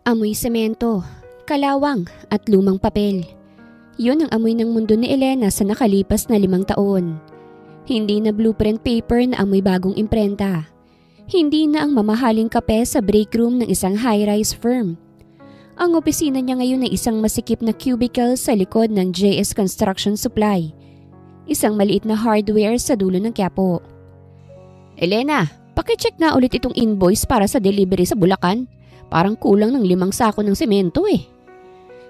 Amoy semento, kalawang at lumang papel. Yun ang amoy ng mundo ni Elena sa nakalipas na 5 taon. Hindi na blueprint paper na amoy bagong imprenta. Hindi na ang mamahaling kape sa break room ng isang high-rise firm. Ang opisina niya ngayon ay isang masikip na cubicle sa likod ng JS Construction Supply. Isang maliit na hardware sa dulo ng Quiapo. Elena, pakicheck na ulit itong invoice para sa delivery sa Bulacan. Parang kulang ng 5 sako ng semento eh.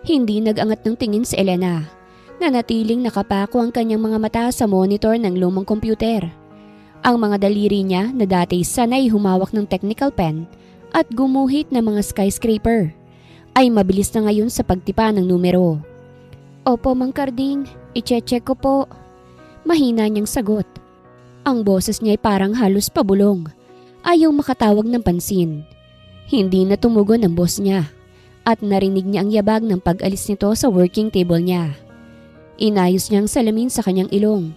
Hindi nag-angat ng tingin si Elena. Nanatiling nakapako ang kanyang mga mata sa monitor ng lumang computer. Ang mga daliri niya na dati sanay humawak ng technical pen at gumuhit ng mga skyscraper ay mabilis na ngayon sa pagtipa ng numero. Opo, Mang Carding, iche-check ko po. Mahina niyang sagot. Ang boses niya ay parang halos pabulong. Ayaw makatawag ng pansin. Hindi na tumugon ang boss niya at narinig niya ang yabag ng pag-alis nito sa working table niya. Inayos niya ang salamin sa kanyang ilong.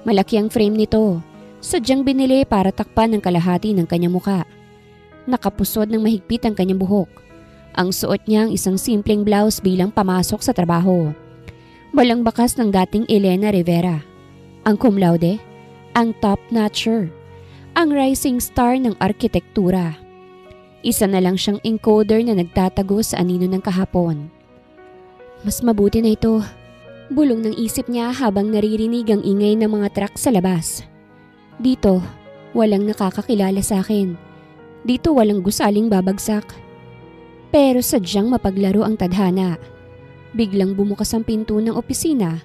Malaki ang frame nito. Sadyang binili para takpan ng kalahati ng kanyang muka. Nakapusod ng mahigpit ang kanyang buhok. Ang suot niya ang isang simpleng blouse bilang pamasok sa trabaho. Walang bakas ng dating Elena Rivera. Ang cum laude, ang top-notcher, ang rising star ng arkitektura. Isa na lang siyang encoder na nagtatago sa anino ng kahapon. Mas mabuti na ito. Bulong ng isip niya habang naririnig ang ingay ng mga truck sa labas. Dito, walang nakakakilala sa akin. Dito walang gusaling babagsak. Pero sadyang mapaglaro ang tadhana. Biglang bumukas ang pinto ng opisina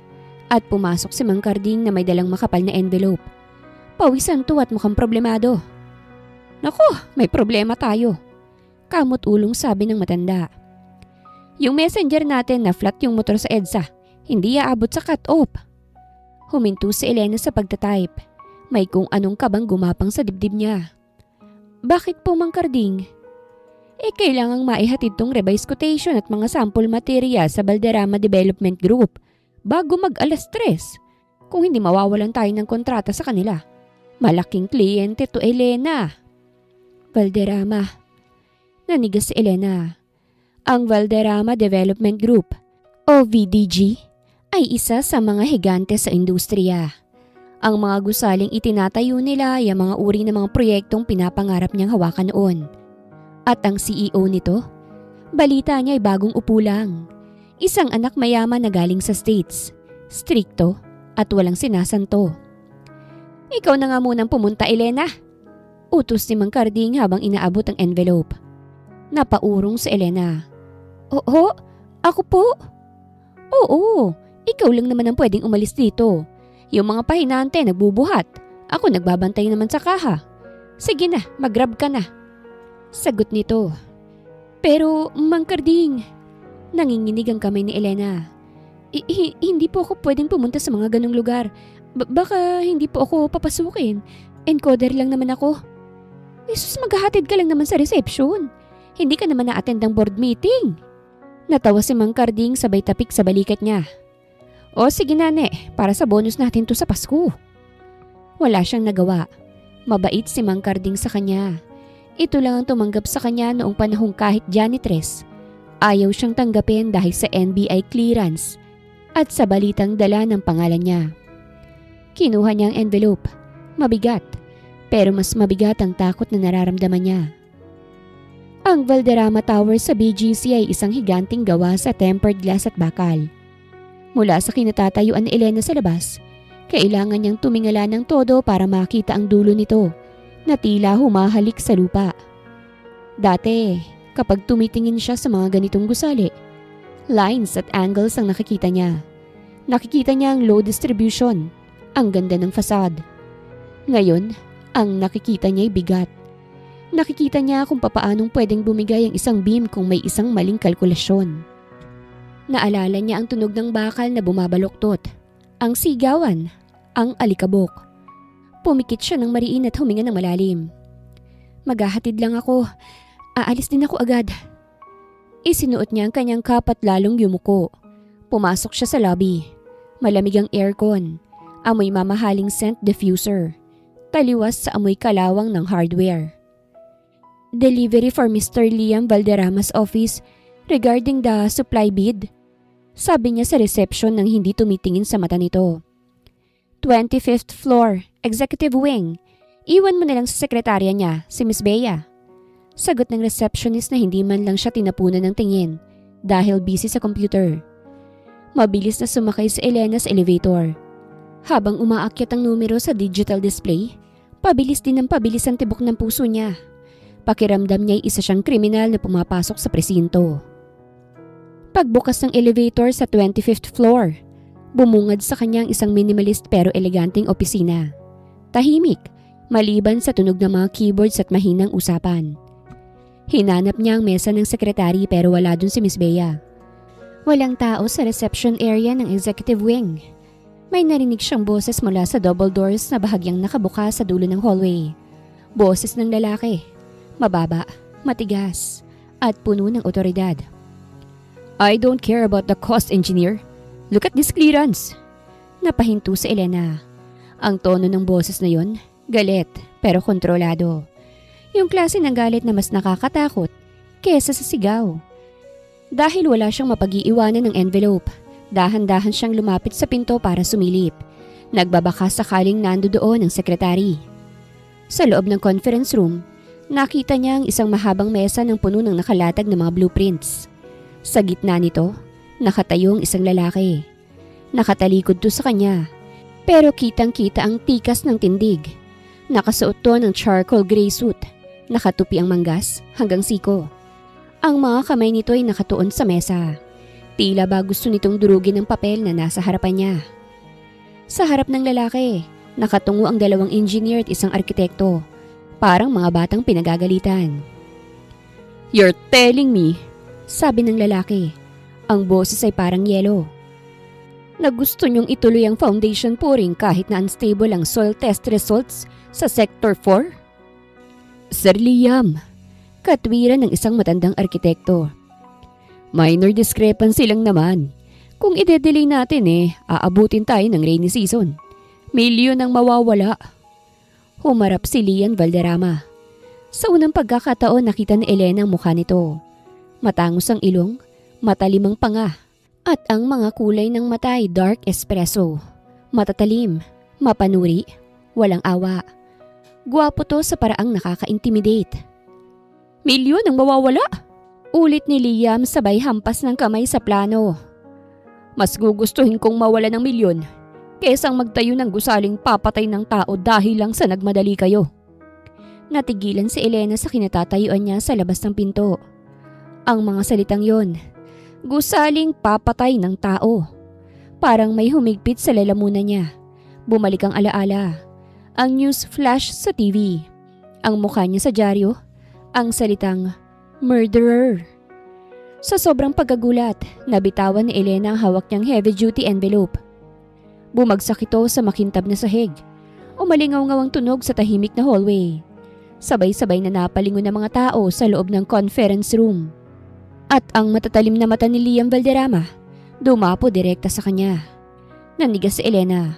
at pumasok si Mang Carding na may dalang makapal na envelope. Pawisan to at mukhang problemado. Naku, may problema tayo. Kamot-ulong sabi ng matanda. Yung messenger natin na flat yung motor sa EDSA, hindi aabot sa cut-off. Huminto si Elena sa pagtatype. May kung anong kabang gumapang sa dibdib niya. Bakit po, Mang Carding? Kailangang maihatid tong revised quotation at mga sample material sa Valderrama Development Group bago mag-alas 3. Kung hindi mawawalan tayo ng kontrata sa kanila. Malaking kliyente to, Elena. Valderrama. Nanigas si Elena. Ang Valderrama Development Group o VDG ay isa sa mga higante sa industriya. Ang mga gusaling itinatayo nila ay ang mga uri ng mga proyektong pinapangarap niyang hawakan noon. At ang CEO nito, balita niya ay bagong upo lang. Isang anak mayaman na galing sa States, strikto at walang sinasanto. Ikaw na nga munang pumunta, Elena. Utos ni Mang Carding habang inaabot ang envelope. Napaurong si Elena. Oo, ako po. Oo, ikaw lang naman ang pwedeng umalis dito. Yung mga pahinante nagbubuhat. Ako nagbabantay naman sa kaha. Sige na, mag-grab ka na. Sagot nito. Pero, Mang Carding, nanginginig ang kamay ni Elena. Hindi po ako pwedeng pumunta sa mga ganong lugar. Baka hindi po ako papasukin. Encoder lang naman ako. Jesus, maghahatid ka lang naman sa reception. Hindi ka naman na-attend ng board meeting. Natawa si Mang Carding sabay tapik sa balikat niya. O sige nane, para sa bonus natin to sa Pasko. Wala siyang nagawa. Mabait si Mang Carding sa kanya. Ito lang ang tumanggap sa kanya noong panahong kahit janitress. Ayaw siyang tanggapin dahil sa NBI clearance at sa balitang dala ng pangalan niya. Kinuha niya ang envelope. Mabigat, pero mas mabigat ang takot na nararamdaman niya. Ang Valderrama Tower sa BGC ay isang higanting gawa sa tempered glass at bakal. Mula sa kinatatayuan ni Elena sa labas, kailangan niyang tumingala ng todo para makita ang dulo nito na tila humahalik sa lupa. Dati, kapag tumitingin siya sa mga ganitong gusali, lines at angles ang nakikita niya. Nakikita niya ang low distribution, ang ganda ng facade. Ngayon, ang nakikita niya ay bigat. Nakikita niya kung papaanong pwedeng bumigay ang isang beam kung may isang maling kalkulasyon. Naalala niya ang tunog ng bakal na bumabaluktot, ang sigawan, ang alikabok. Pumikit siya ng mariin at huminga ng malalim. Maghahatid lang ako. Aalis din ako agad. Isinuot niya ang kanyang cap at lalong yumuko. Pumasok siya sa lobby. Malamig ang aircon. Amoy mamahaling scent diffuser. Taliwas sa amoy kalawang ng hardware. Delivery for Mr. Liam Valderrama's office. regarding the supply bid. Sabi niya sa reception nang hindi tumitingin sa mata nito. 25th floor, executive wing. Iwan mo na lang sa sekretarya niya, si Miss Bea. Sagot ng receptionist na hindi man lang siya tinapunan ng tingin dahil busy sa computer. Mabilis na sumakay si Elena sa elevator. Habang umaakyat ang numero sa digital display, pabilis din ang pabilis ang tibok ng puso niya. Pakiramdam niya'y isa siyang kriminal na pumapasok sa presinto. Pagbukas ng elevator sa 25th floor, bumungad sa kanyang isang minimalist pero eleganteng opisina. Tahimik, maliban sa tunog ng mga keyboards at mahinang usapan. Hinanap niya ang mesa ng sekretary pero wala dun si Miss Bea. Walang tao sa reception area ng executive wing. May narinig siyang boses mula sa double doors na bahagyang nakabuka sa dulo ng hallway. Boses ng lalaki, mababa, matigas, at puno ng otoridad. I don't care about the cost, engineer. Look at this clearance. Napahinto si Elena. Ang tono ng boses na yon, galit pero kontrolado. Yung klase ng galit na mas nakakatakot kesa sa sigaw. Dahil wala siyang mapag-iiwanan ng envelope, dahan-dahan siyang lumapit sa pinto para sumilip. Nagbabaka sakaling nandoon ang sekretary. Sa loob ng conference room, nakita niya ang isang mahabang mesa ng puno ng nakalatag na mga blueprints. Sa gitna nito, nakatayo ang isang lalaki. Nakatalikod to sa kanya, pero kitang-kita ang tikas ng tindig. Nakasuot to ng charcoal gray suit, nakatupi ang manggas hanggang siko. Ang mga kamay nito ay nakatuon sa mesa. Tila ba gusto nitong durugin ang papel na nasa harapan niya. Sa harap ng lalaki, nakatungo ang dalawang engineer at isang arkitekto. Parang mga batang pinagagalitan. You're telling me, sabi ng lalaki. Ang boses ay parang yelo. Na gusto niyong ituloy ang foundation pouring kahit na unstable ang soil test results sa Sector 4? Sir Liam, katwiran ng isang matandang arkitekto. Minor discrepancy lang naman. Kung ide-delay natin aabutin tayo ng rainy season. Milyon ang mawawala. Humarap si Lian Valderrama. Sa unang pagkakataon nakita ni Elena ang mukha nito. Matangos ang ilong, matalim ang panga, at ang mga kulay ng mata ay dark espresso. Matatalim, mapanuri, walang awa. Gwapo to sa paraang nakaka-intimidate. Milyon ang mawawala? Ulit ni Liam sabay hampas ng kamay sa plano. Mas gugustuhin kong mawala ng milyon kaysa magtayo ng gusaling papatay ng tao dahil lang sa nagmadali kayo. Natigilan si Elena sa kinatatayuan niya sa labas ng pinto. Ang mga salitang yon, gusaling papatay ng tao. Parang may humigpit sa lalamunan niya. Bumalik ang alaala. Ang news flash sa TV. Ang mukha niya sa dyaryo. Ang salitang murderer. Sa sobrang pagkagulat, nabitawan ni Elena ang hawak niyang heavy-duty envelope. Bumagsak ito sa makintab na sahig. Umalingaw-ngaw ang tunog sa tahimik na hallway. Sabay-sabay na napalingon ng mga tao sa loob ng conference room. At ang matatalim na mata ni Liam Valderrama, dumapo direkta sa kanya. Nanigas si Elena.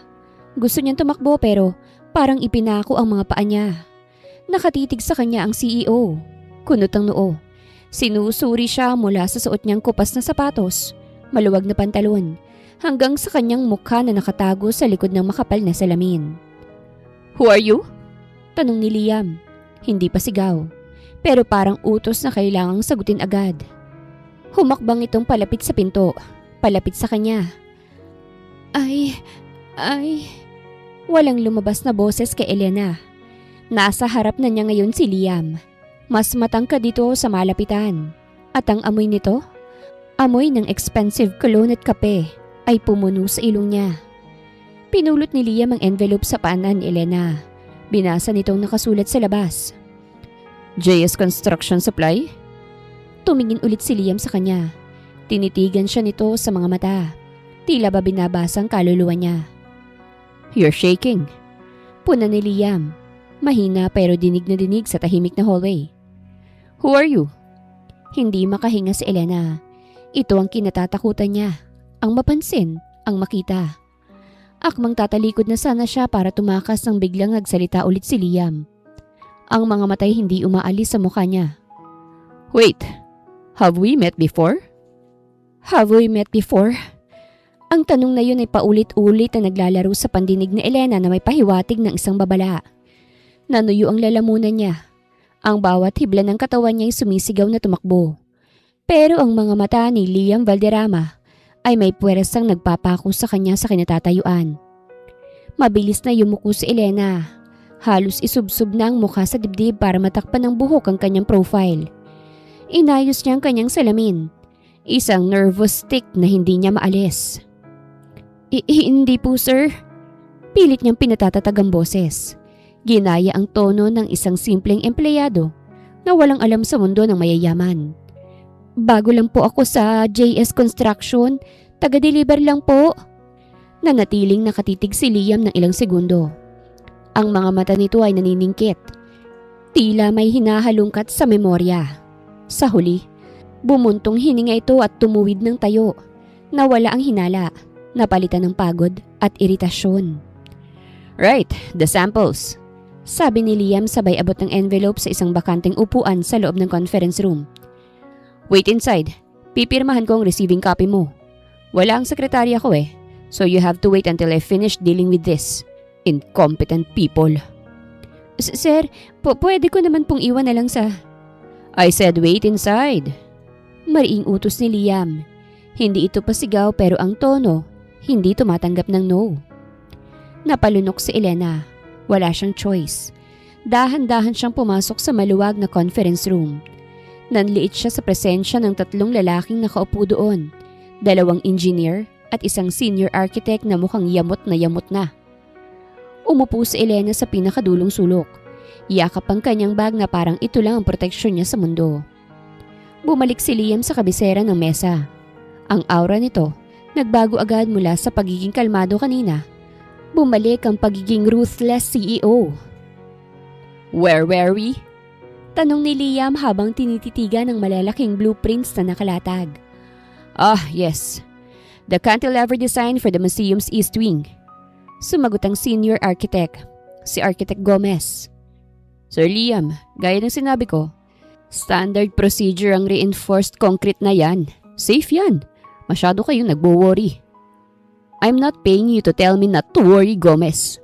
Gusto niyang tumakbo pero parang ipinako ang mga paa niya. Nakatitig sa kanya ang CEO. Kunot ang noo. Sinusuri siya mula sa suot niyang kupas na sapatos, maluwag na pantalon, hanggang sa kanyang mukha na nakatago sa likod ng makapal na salamin. Who are you? Tanong ni Liam. Hindi pa sigaw, pero parang utos na kailangang sagutin agad. Humakbang itong palapit sa pinto, palapit sa kanya. Ay. Walang lumabas na boses kay Elena. Nasa harap na niya ngayon si Liam. Mas matangkad dito sa malapitan. At ang amoy nito, amoy ng expensive cologne at kape, ay pumuno sa ilong niya. Pinulot ni Liam ang envelope sa paanan ni Elena. Binasa nitong nakasulat sa labas. JS Construction Supply? Tumingin ulit si Liam sa kanya. Tinitigan siya nito sa mga mata. Tila ba binabasa ang kaluluwa niya. You're shaking. Puna ni Liam. Mahina pero dinig na dinig sa tahimik na hallway. Who are you? Hindi makahinga si Elena. Ito ang kinatatakutan niya. Ang mapansin, ang makita. Akmang tatalikod na sana siya para tumakas nang biglang nagsalita ulit si Liam. Ang mga matay hindi umaalis sa mukha niya. Wait, Have we met before? Have we met before? Ang tanong na yun ay paulit-ulit na naglalaro sa pandinig ni Elena na may pahiwatig ng isang babala. Nanuyo ang lalamunan niya. Ang bawat hibla ng katawan niya ay sumisigaw na tumakbo. Pero ang mga mata ni Liam Valderrama ay may puwersang nagpapako sa kanya sa kinatatayuan. Mabilis na yumuko si Elena. Halos isubsob na ang mukha sa dibdib para matakpan ng buhok ang kanyang profile. Inayos niya ang kanyang salamin. Isang nervous tick na hindi niya maalis. Hindi po, sir. Pilit niyang pinatatatag ang boses. Ginaya ang tono ng isang simpleng empleyado na walang alam sa mundo ng mayayaman. Bago lang po ako sa JS Construction. Taga-deliver lang po. Nanatiling nakatitig si Liam ng ilang segundo. Ang mga mata nito ay naniningkit. Tila may hinahalungkat sa memorya. Sa huli, bumuntong hininga ito at tumuwid ng tayo. Nawala ang hinala. Napalitan ng pagod at iritasyon. Right, the samples. Sabi ni Liam sabay abot ng envelope sa isang bakanteng upuan sa loob ng conference room. Wait inside. Pipirmahan ko ang receiving copy mo. Wala ang sekretarya ko so you have to wait until I finish dealing with this. Incompetent people. Sir, pwede ko naman pong iwan na lang sa... I said wait inside. Mariing utos ni Liam. Hindi ito pasigaw pero ang tono, hindi tumatanggap ng no. Napalunok si Elena. Wala siyang choice. Dahan-dahan siyang pumasok sa maluwag na conference room. Nanliit siya sa presensya ng 3 lalaking nakaupo doon. 2 engineer at isang senior architect na mukhang yamot na. Umupo si Elena sa pinakadulong sulok. Yakap ang kanyang bag na parang ito lang ang proteksyon niya sa mundo. Bumalik si Liam sa kabisera ng mesa. Ang aura nito, nagbago agad mula sa pagiging kalmado kanina. Bumalik ang pagiging ruthless CEO. Where were we? Tanong ni Liam habang tinititigan ng malalaking blueprints na nakalatag. Yes. The cantilever design for the museum's east wing. Sumagot ang senior architect, si Architect Gomez. Sir Liam, gaya ng sinabi ko, standard procedure ang reinforced concrete na yan. Safe yan. Masyado kayong nagwo-worry. I'm not paying you to tell me not to worry, Gomez.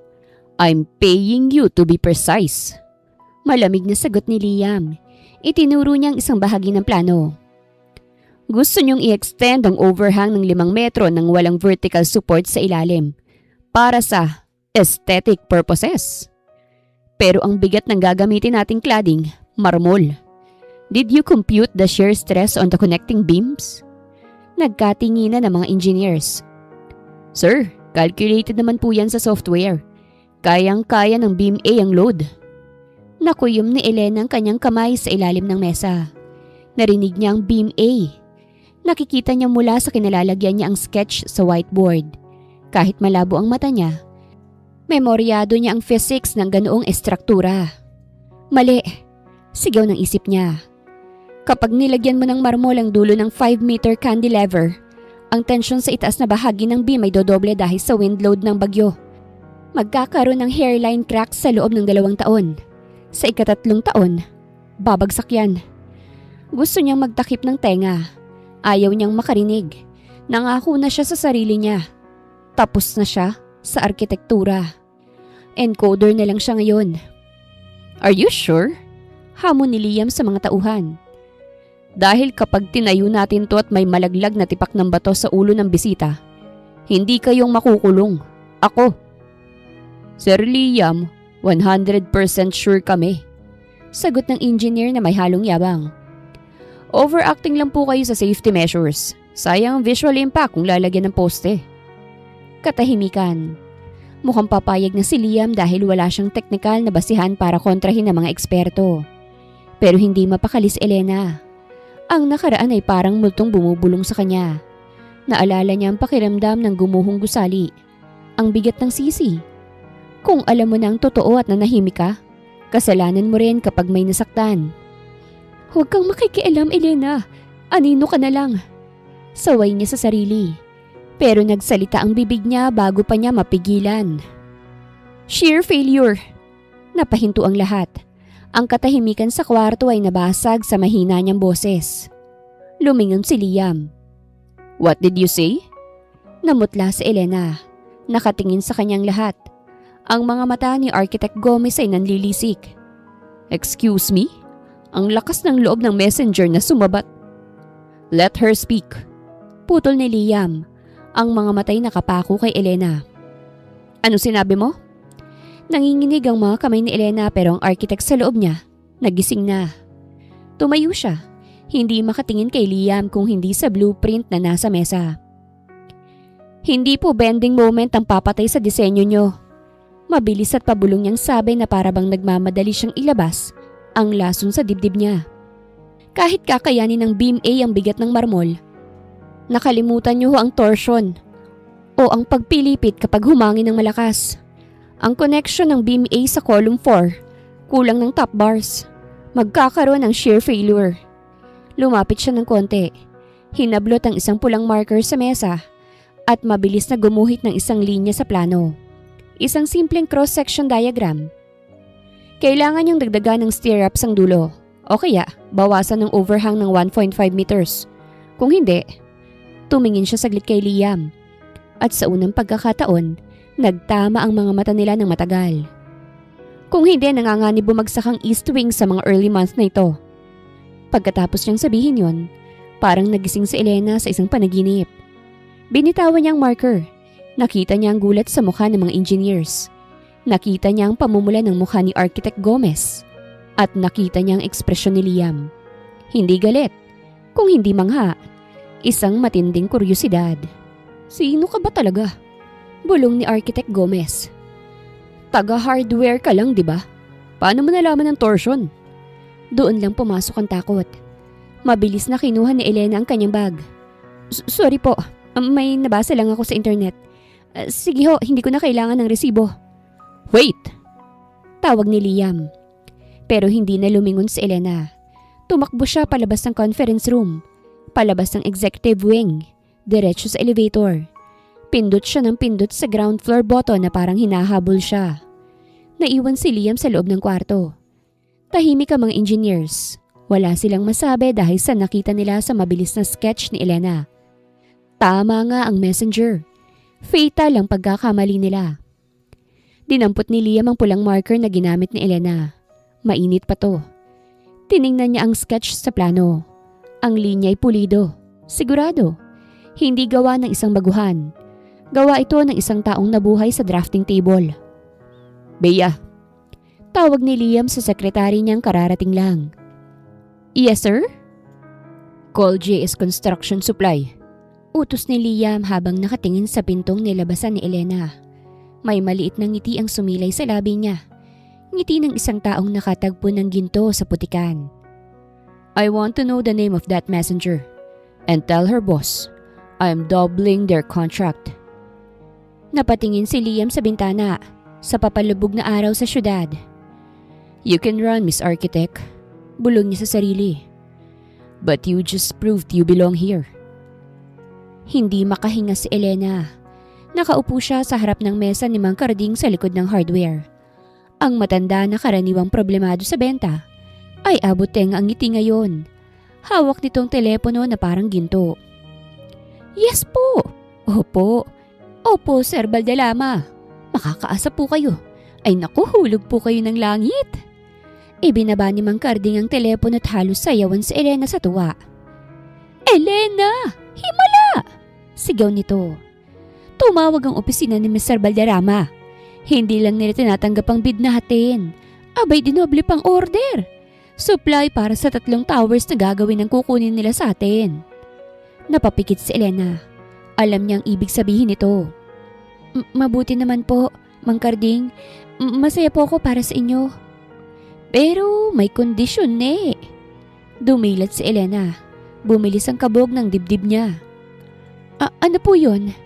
I'm paying you to be precise. Malamig na sagot ni Liam. Itinuro niya ang isang bahagi ng plano. Gusto niyong i-extend ang overhang ng 5 metro nang walang vertical support sa ilalim para sa aesthetic purposes. Pero ang bigat ng gagamitin nating cladding, marmol. Did you compute the shear stress on the connecting beams? Nagkatinginan ng mga engineers. Sir, calculated naman po yan sa software. Kayang-kaya ng beam A ang load. Nakuyom ni Elena ang kanyang kamay sa ilalim ng mesa. Narinig niya ang beam A. Nakikita niya mula sa kinalalagyan niya ang sketch sa whiteboard. Kahit malabo ang mata niya, memoryado niya ang physics ng ganoong estruktura. Mali, sigaw ng isip niya. Kapag nilagyan mo ng marmol ang dulo ng 5-meter cantilever, ang tensyon sa itaas na bahagi ng beam ay dodoble dahil sa wind load ng bagyo. Magkakaroon ng hairline crack sa loob ng 2 taon. Sa ika-3 taon, babagsak yan. Gusto niyang magtakip ng tenga. Ayaw niyang makarinig. Nangako na siya sa sarili niya. Tapos na siya sa arkitektura. Encoder na lang siya ngayon. Are you sure? Hamon ni Liam sa mga tauhan. Dahil kapag tinayo natin to at may malaglag na tipak ng bato sa ulo ng bisita, hindi kayong makukulong. Ako. Sir Liam, 100% sure kami. Sagot ng engineer na may halong yabang. Overacting lang po kayo sa safety measures. Sayang ang visual impact kung lalagyan ng poste. Katahimikan. Mukhang papayag na si Liam dahil wala siyang teknikal na basihan para kontrahin ng mga eksperto. Pero hindi mapakali si Elena. Ang nakaraan ay parang multong bumubulong sa kanya. Naalala niya ang pakiramdam ng gumuhong gusali. Ang bigat ng sisi. Kung alam mo na ang totoo at nanahimik ka, kasalanan mo rin kapag may nasaktan. Huwag kang makikialam, Elena. Anino ka na lang. Saway niya sa sarili. Pero nagsalita ang bibig niya bago pa niya mapigilan. Sheer failure. Napahinto ang lahat. Ang katahimikan sa kwarto ay nabasag sa mahina niyang boses. Lumingon si Liam. What did you say? Namutla si Elena. Nakatingin sa kanyang lahat. Ang mga mata ni Architect Gomez ay nanlilisik. Excuse me? Ang lakas ng loob ng messenger na sumabat. Let her speak. Putol ni Liam. Ang mga matay nakapako kay Elena. Ano sinabi mo? Nanginginig ang mga kamay ni Elena pero ang architect sa loob niya, nagising na. Tumayo siya. Hindi makatingin kay Liam kung hindi sa blueprint na nasa mesa. Hindi po bending moment ang papatay sa disenyo nyo. Mabilis at pabulong niyang sabi na parabang nagmamadali siyang ilabas ang lason sa dibdib niya. Kahit kakayanin ng beam A ang bigat ng marmol, nakalimutan niyo ang torsion o ang pagpilipit kapag humangin ng malakas. Ang connection ng beam A sa column 4, kulang ng top bars. Magkakaroon ng shear failure. Lumapit siya ng konti. Hinablot ang isang pulang marker sa mesa at mabilis na gumuhit ng isang linya sa plano. Isang simpleng cross-section diagram. Kailangan niyang dagdagan ng stirrups ang dulo o kaya bawasan ng overhang ng 1.5 meters. Kung hindi, tumingin siya saglit kay Liam. At sa unang pagkakataon, nagtama ang mga mata nila ng matagal. Kung hindi, nanganganib bumagsak ang east wing sa mga early months na ito. Pagkatapos niyang sabihin yon, parang nagising si Elena sa isang panaginip. Binitawan niya ang marker. Nakita niya ang gulat sa mukha ng mga engineers. Nakita niya ang pamumula ng mukha ni Architect Gomez. At nakita niya ang ekspresyon ni Liam. Hindi galit, kung hindi mangha. Isang matinding kuryosidad. Sino ka ba talaga? Bulong ni Architect Gomez. Taga-hardware ka lang, di ba? Paano mo nalaman ang torsion? Doon lang pumasok ang takot. Mabilis na kinuha ni Elena ang kanyang bag. Sorry po, may nabasa lang ako sa internet. Sige ho, hindi ko na kailangan ng resibo. Wait! Tawag ni Liam. Pero hindi na lumingon si Elena. Tumakbo siya palabas ng conference room. Palabas ng executive wing. Diretso sa elevator. Pindot siya ng pindot sa ground floor button na parang hinahabol siya. Naiwan si Liam sa loob ng kwarto. Tahimik ang mga engineers. Wala silang masabi dahil sa nakita nila sa mabilis na sketch ni Elena. Tama nga ang messenger. Fatal ang pagkakamali nila. Dinampot ni Liam ang pulang marker na ginamit ni Elena. Mainit pa to. Tiningnan niya ang sketch sa plano. Ang linya ay pulido. Sigurado. Hindi gawa ng isang baguhan. Gawa ito ng isang taong nabuhay sa drafting table. Bea. Tawag ni Liam sa sekretary niyang kararating lang. Yes, sir? Call JS Construction Supply. Utos ni Liam habang nakatingin sa pintong nilabasan ni Elena. May maliit na ngiti ang sumilay sa labi niya. Ngiti ng isang taong nakatagpo ng ginto sa putikan. I want to know the name of that messenger. And tell her boss, I am doubling their contract. Napatingin si Liam sa bintana, sa papalubog na araw sa syudad. You can run, Miss Architect. Bulong niya sa sarili. But you just proved you belong here. Hindi makahinga si Elena. Nakaupo siya sa harap ng mesa ni Mang Carding sa likod ng hardware. Ang matanda na karaniwang problemado sa benta ay abot tenga ang ngiti ngayon. Hawak nitong telepono na parang ginto. Yes po! Opo! Opo, Sir Valdelama. Makakaasa po kayo. Ay naku, hulog po kayo ng langit. Ibinaba ni Mang Carding ang telepono at halos sayawan si Elena sa tuwa. Elena! Himala! Sigaw nito. Tumawag ang opisina ni Mr. Valderrama. Hindi lang nila tinatanggap ang bid natin. Abay dinoble pang order. Supply para sa 3 towers na gagawin ang kukunin nila sa atin. Napapikit si Elena. Alam niyang ibig sabihin nito. Mabuti naman po, Mang Carding. Masaya po ako para sa inyo. Pero may kondisyon eh. Dumilat si Elena. Bumilis ang kabog ng dibdib niya. Ano po yun?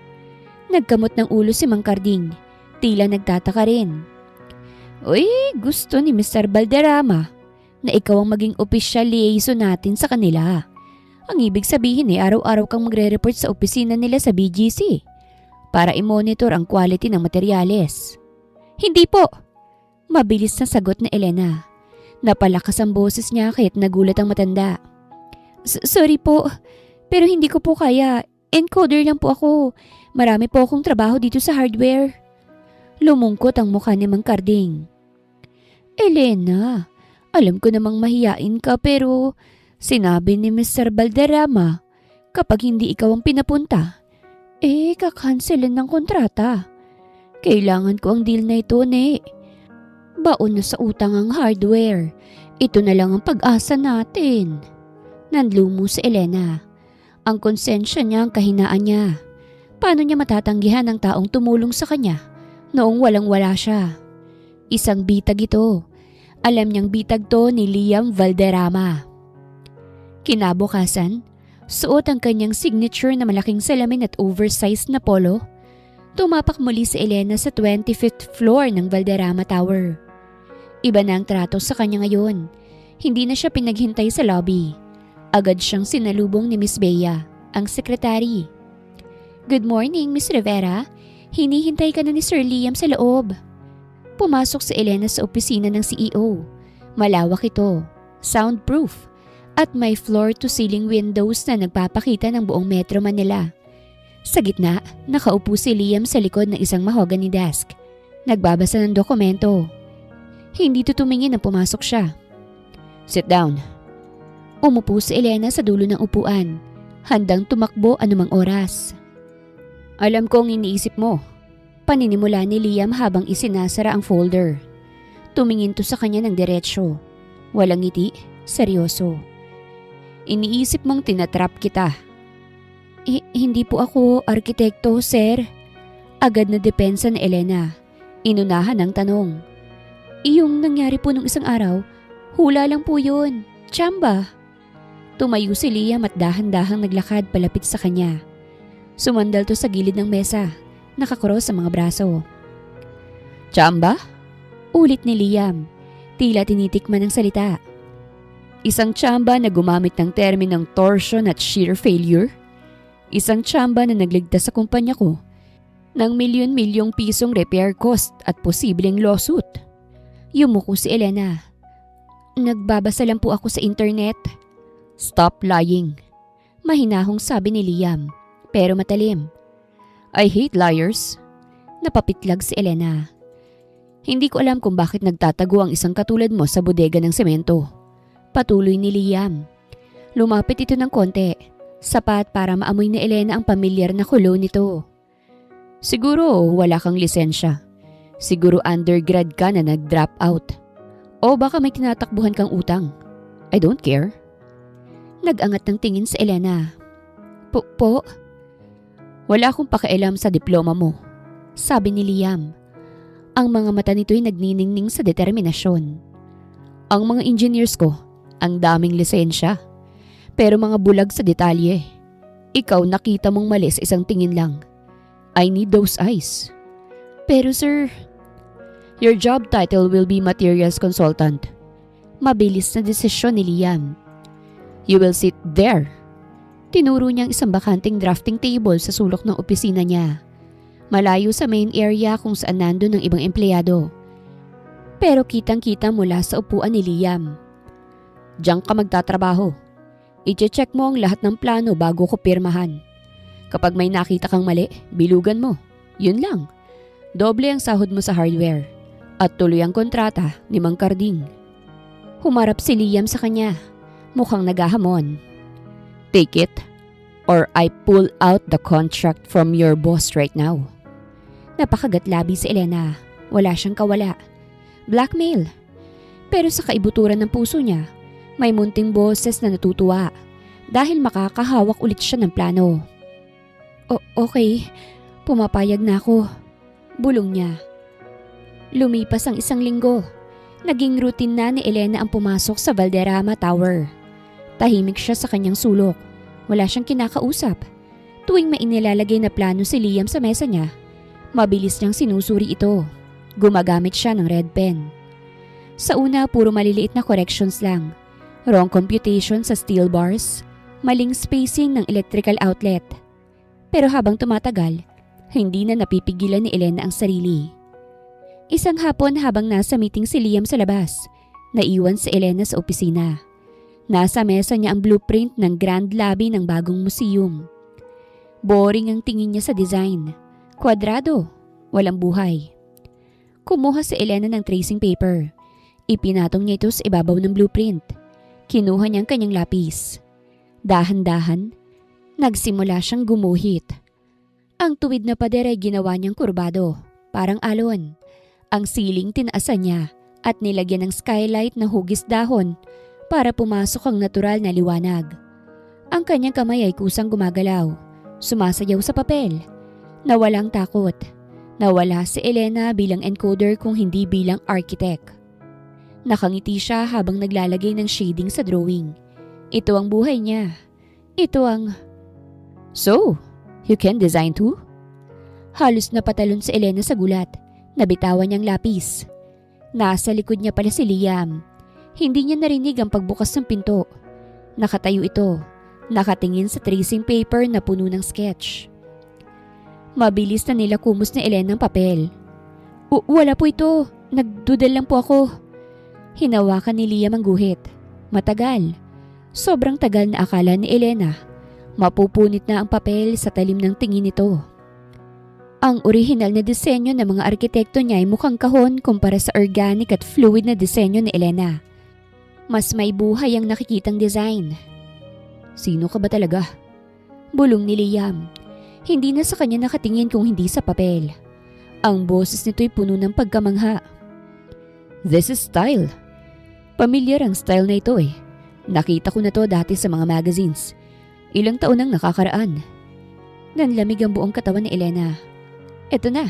Nagkamot ng ulo si Mang Carding. Tila nagtataka rin. Uy, gusto ni Mr. Valderrama na ikaw ang maging official liaison natin sa kanila. Ang ibig sabihin araw-araw kang magre-report sa opisina nila sa BGC para i-monitor ang quality ng materyales. Hindi po! Mabilis na sagot na Elena. Napalakas ang boses niya kahit nagulat ang matanda. Sorry po, pero hindi ko po kaya. Encoder lang po ako. Marami po akong trabaho dito sa hardware. Lumungkot ang mukha ni Mang Karding. Elena, alam ko namang mahiyain ka pero sinabi ni Mr. Valderrama kapag hindi ikaw ang pinapunta, kakancelin ng kontrata. Kailangan ko ang deal na ito, ne. Baon na sa utang ang hardware. Ito na lang ang pag-asa natin. Nanlumo si Elena. Ang konsensya niya ang kahinaan niya. Paano niya matatanggihan ang taong tumulong sa kanya noong walang-wala siya? Isang bitag ito. Alam niyang bitag to ni Liam Valderrama. Kinabukasan, suot ang kanyang signature na malaking salamin at oversized na polo. Tumapak muli si Elena sa 25th floor ng Valderrama Tower. Iba na ang trato sa kanya ngayon. Hindi na siya pinaghintay sa lobby. Agad siyang sinalubong ni Miss Bea, ang sekretary. Good morning, Miss Rivera. Hinihintay ka na ni Sir Liam sa loob. Pumasok si Elena sa opisina ng CEO. Malawak ito, soundproof, at may floor-to-ceiling windows na nagpapakita ng buong Metro Manila. Sa gitna, nakaupo si Liam sa likod ng isang mahogany desk. Nagbabasa ng dokumento. Hindi tutumingin na pumasok siya. Sit down. Umupo si Elena sa dulo ng upuan, handang tumakbo anumang oras. Alam kong iniisip mo. Paninimula ni Liam habang isinasara ang folder. Tumingin to sa kanya ng diretsyo. Walang ngiti, seryoso. Iniisip mong tinatrap kita. Hindi po ako arkitekto, sir. Agad na depensa ni Elena. Inunahan ang tanong. Yung nangyari po nung isang araw, hula lang po yun. Tsamba. Tumayo si Liam at dahan-dahang naglakad palapit sa kanya. Sumandal to sa gilid ng mesa, nakakross sa mga braso. Tsamba? Ulit ni Liam, tila tinitikman ng salita. Isang tsamba na gumamit ng terminong torsion at sheer failure? Isang tsamba na nagligtas sa kumpanya ko ng milyon-milyong pisong repair cost at posibleng lawsuit. Yumuko si Elena. Nagbabasa lang po ako sa internet. Stop lying. Mahinahong sabi ni Liam, pero matalim. I hate liars. Napapitlag si Elena. Hindi ko alam kung bakit nagtatago ang isang katulad mo sa bodega ng semento. Patuloy ni Liam. Lumapit ito ng konti, sapat para maamoy ni Elena ang pamilyar na kulo nito. Siguro wala kang lisensya. Siguro undergrad ka na nag-drop out. O baka may tinatakbuhan kang utang. I don't care. Nag-angat ng tingin si Elena. Po? Wala akong pakialam sa diploma mo, sabi ni Liam. Ang mga mata nito'y nagniningning sa determinasyon. Ang mga engineers ko, ang daming lisensya. Pero mga bulag sa detalye. Ikaw nakita mong mali sa isang tingin lang. I need those eyes. Pero sir, your job title will be materials consultant. Mabilis na desisyon ni Liam. You will sit there. Tinuro niyang isang bakanting drafting table sa sulok ng opisina niya. Malayo sa main area kung saan nandun ng ibang empleyado. Pero kitang-kita mula sa upuan ni Liam. Diyan ka magtatrabaho. I-check mo ang lahat ng plano bago ko pirmahan. Kapag may nakita kang mali, bilugan mo. Yun lang. Doble ang sahod mo sa hardware. At tuloy ang kontrata ni Mang Karding. Humarap si Liam sa kanya. Mukhang nagahamon. Take it or I pull out the contract from your boss right now. Napakagatlabi si Elena. Wala siyang kawala. Blackmail. Pero sa kaibuturan ng puso niya, may munting boses na natutuwa dahil makakahawak ulit siya ng plano. Okay, pumapayag na ako. Bulong niya. Lumipas ang isang linggo. Naging routine na ni Elena ang pumasok sa Valderrama Tower. Tahimik siya sa kanyang sulok. Wala siyang kinakausap. Tuwing may inilalagay na plano si Liam sa mesa niya, mabilis niyang sinusuri ito. Gumagamit siya ng red pen. Sa una, puro maliliit na corrections lang. Wrong computation sa steel bars, maling spacing ng electrical outlet. Pero habang tumatagal, hindi na napipigilan ni Elena ang sarili. Isang hapon habang nasa meeting si Liam sa labas, naiwan si Elena sa opisina. Nasa mesa niya ang blueprint ng grand lobby ng bagong museum. Boring ang tingin niya sa design. Kwadrado, walang buhay. Kumuha si Elena ng tracing paper. Ipinatong niya ito sa ibabaw ng blueprint. Kinuha niya ang kanyang lapis. Dahan-dahan, nagsimula siyang gumuhit. Ang tuwid na pader ay ginawa niyang kurbado, parang alon. Ang siling tinaasan niya at nilagyan ng skylight na hugis dahon para pumasok ang natural na liwanag. Ang kanyang kamay ay kusang gumagalaw, sumasayaw sa papel. Nawalang takot. Nawala si Elena bilang encoder kung hindi bilang architect. Nakangiti siya habang naglalagay ng shading sa drawing. Ito ang buhay niya. Ito ang... So, you can design too? Halos napatalon si Elena sa gulat. Nabitawan niyang lapis. Nasa likod niya pala si Liam. Hindi niya narinig ang pagbukas ng pinto. Nakatayo ito, nakatingin sa tracing paper na puno ng sketch. Mabilis na nila kumos ni Elena ang papel. Wala po ito. Nagdudal lang po ako. Hinawakan ni Liam ang guhit. Matagal. Sobrang tagal na akala ni Elena. Mapupunit na ang papel sa talim ng tingin nito. Ang orihinal na disenyo ng mga arkitekto niya ay mukhang kahon kumpara sa organic at fluid na disenyo ni Elena. Mas may buhay ang nakikitang design. Sino ka ba talaga? Bulong ni Liam. Hindi na sa kanya nakatingin kung hindi sa papel. Ang boses nito'y puno ng pagkamangha. This is style. Pamilyar ang style na ito eh. Nakita ko na to dati sa mga magazines. Ilang taon nang nakakaraan. Nanlamig ang buong katawan ni Elena. Eto na,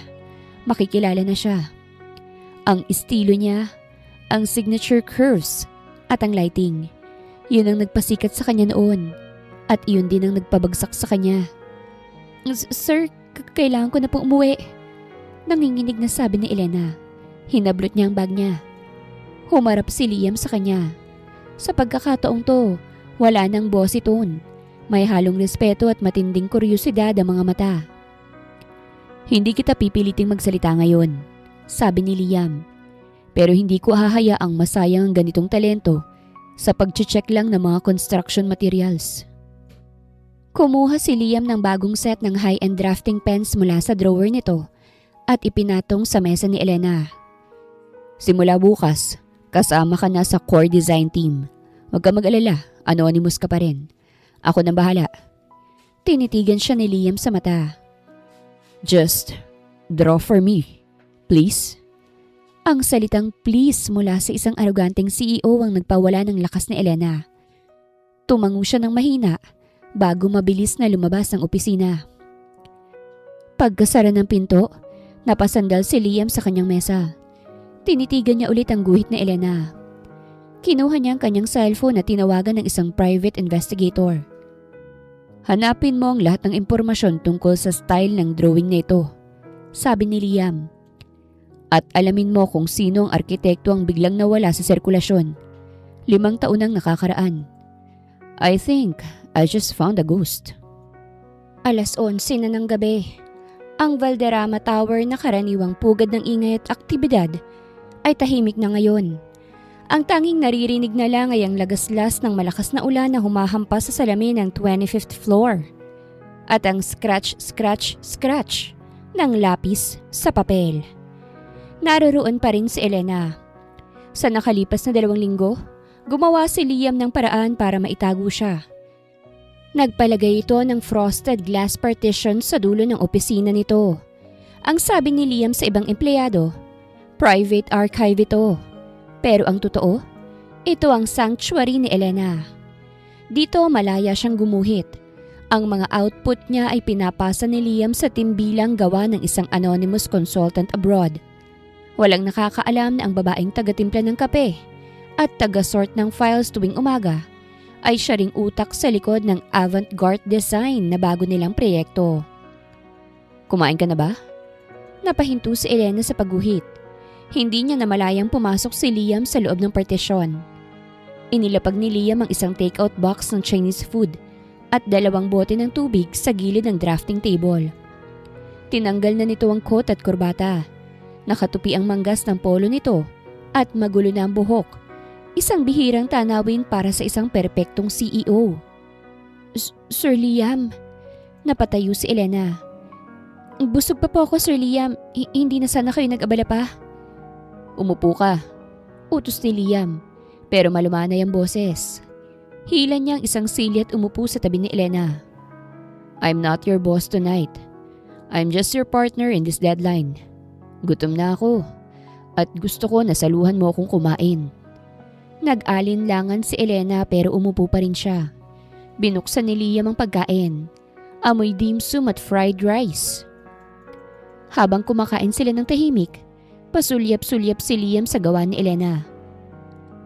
makikilala na siya. Ang estilo niya, ang signature curves, at ang lighting. Yun ang nagpasikat sa kanya noon. At yun din ang nagpabagsak sa kanya. Sir, kailangan ko na pong umuwi. Nanginginig na sabi ni Elena. Hinablot niya ang bag niya. Humarap si Liam sa kanya. Sa pagkakataong to, wala nang bossy tone. May halong respeto at matinding kuryosidad ang mga mata. Hindi kita pipiliting magsalita ngayon, sabi ni Liam. Pero hindi ko hahayaang masayang ang ganitong talento sa pag-check lang ng mga construction materials. Kumuha si Liam ng bagong set ng high-end drafting pens mula sa drawer nito at ipinatong sa mesa ni Elena. Simula bukas, kasama ka na sa core design team. Huwag ka mag-alala, anonymous ka pa rin. Ako nang bahala. Tinitigan siya ni Liam sa mata. Just draw for me, please. Ang salitang please mula sa isang aroganteng CEO ang nagpawala ng lakas ni Elena. Tumango siya ng mahina bago mabilis na lumabas ng opisina. Pagkasara ng pinto, napasandal si Liam sa kanyang mesa. Tinitigan niya ulit ang guhit ni Elena. Kinuha niya ang kanyang cellphone at tinawagan ng isang private investigator. Hanapin mo ang lahat ng impormasyon tungkol sa style ng drawing na ito, sabi ni Liam. At alamin mo kung sino ang arkitekto ang biglang nawala sa sirkulasyon. 5 taon nang nakakaraan. I think I just found a ghost. 11:00 na ng gabi. Ang Valderrama Tower na karaniwang pugad ng ingay at aktibidad ay tahimik na ngayon. Ang tanging naririnig na lang ay ang lagaslas ng malakas na ulan na humahampas sa salamin ng 25th floor. At ang scratch, scratch, scratch ng lapis sa papel. Naroroon pa rin si Elena. Sa nakalipas na 2 linggo, gumawa si Liam ng paraan para maitago siya. Nagpalagay ito ng frosted glass partition sa dulo ng opisina nito. Ang sabi ni Liam sa ibang empleyado, private archive ito. Pero ang totoo, ito ang sanctuary ni Elena. Dito malaya siyang gumuhit. Ang mga output niya ay pinapasa ni Liam sa timbilang gawa ng isang anonymous consultant abroad. Walang nakakaalam na ang babaeng taga-timpla ng kape at taga-sort ng files tuwing umaga ay siya ring utak sa likod ng avant-garde design na bago nilang proyekto. Kumain ka na ba? Napahinto si Elena sa pagguhit. Hindi niya namalayang pumasok si Liam sa loob ng partisyon. Inilapag ni Liam ang isang take-out box ng Chinese food at 2 bote ng tubig sa gilid ng drafting table. Tinanggal na nito ang coat at kurbata. Nakatupi ang manggas ng polo nito at magulo na ang buhok. Isang bihirang tanawin para sa isang perpektong CEO. Sir Liam, napatayo si Elena. Busog pa po ako, Sir Liam. Hindi na sana kayo nag-abala pa. Umupo ka. Utos ni Liam, pero malumanay ang boses. Hila niya ang isang sili at umupo sa tabi ni Elena. I'm not your boss tonight. I'm just your partner in this deadline. Gutom na ako. At gusto ko na saluhan mo akong kumain. Nag-alinlangan si Elena pero umupo pa rin siya. Binuksan ni Liam ang pagkain. Amoy dim sum at fried rice. Habang kumakain sila ng tahimik, pasulyap-sulyap si Liam sa gawa ni Elena.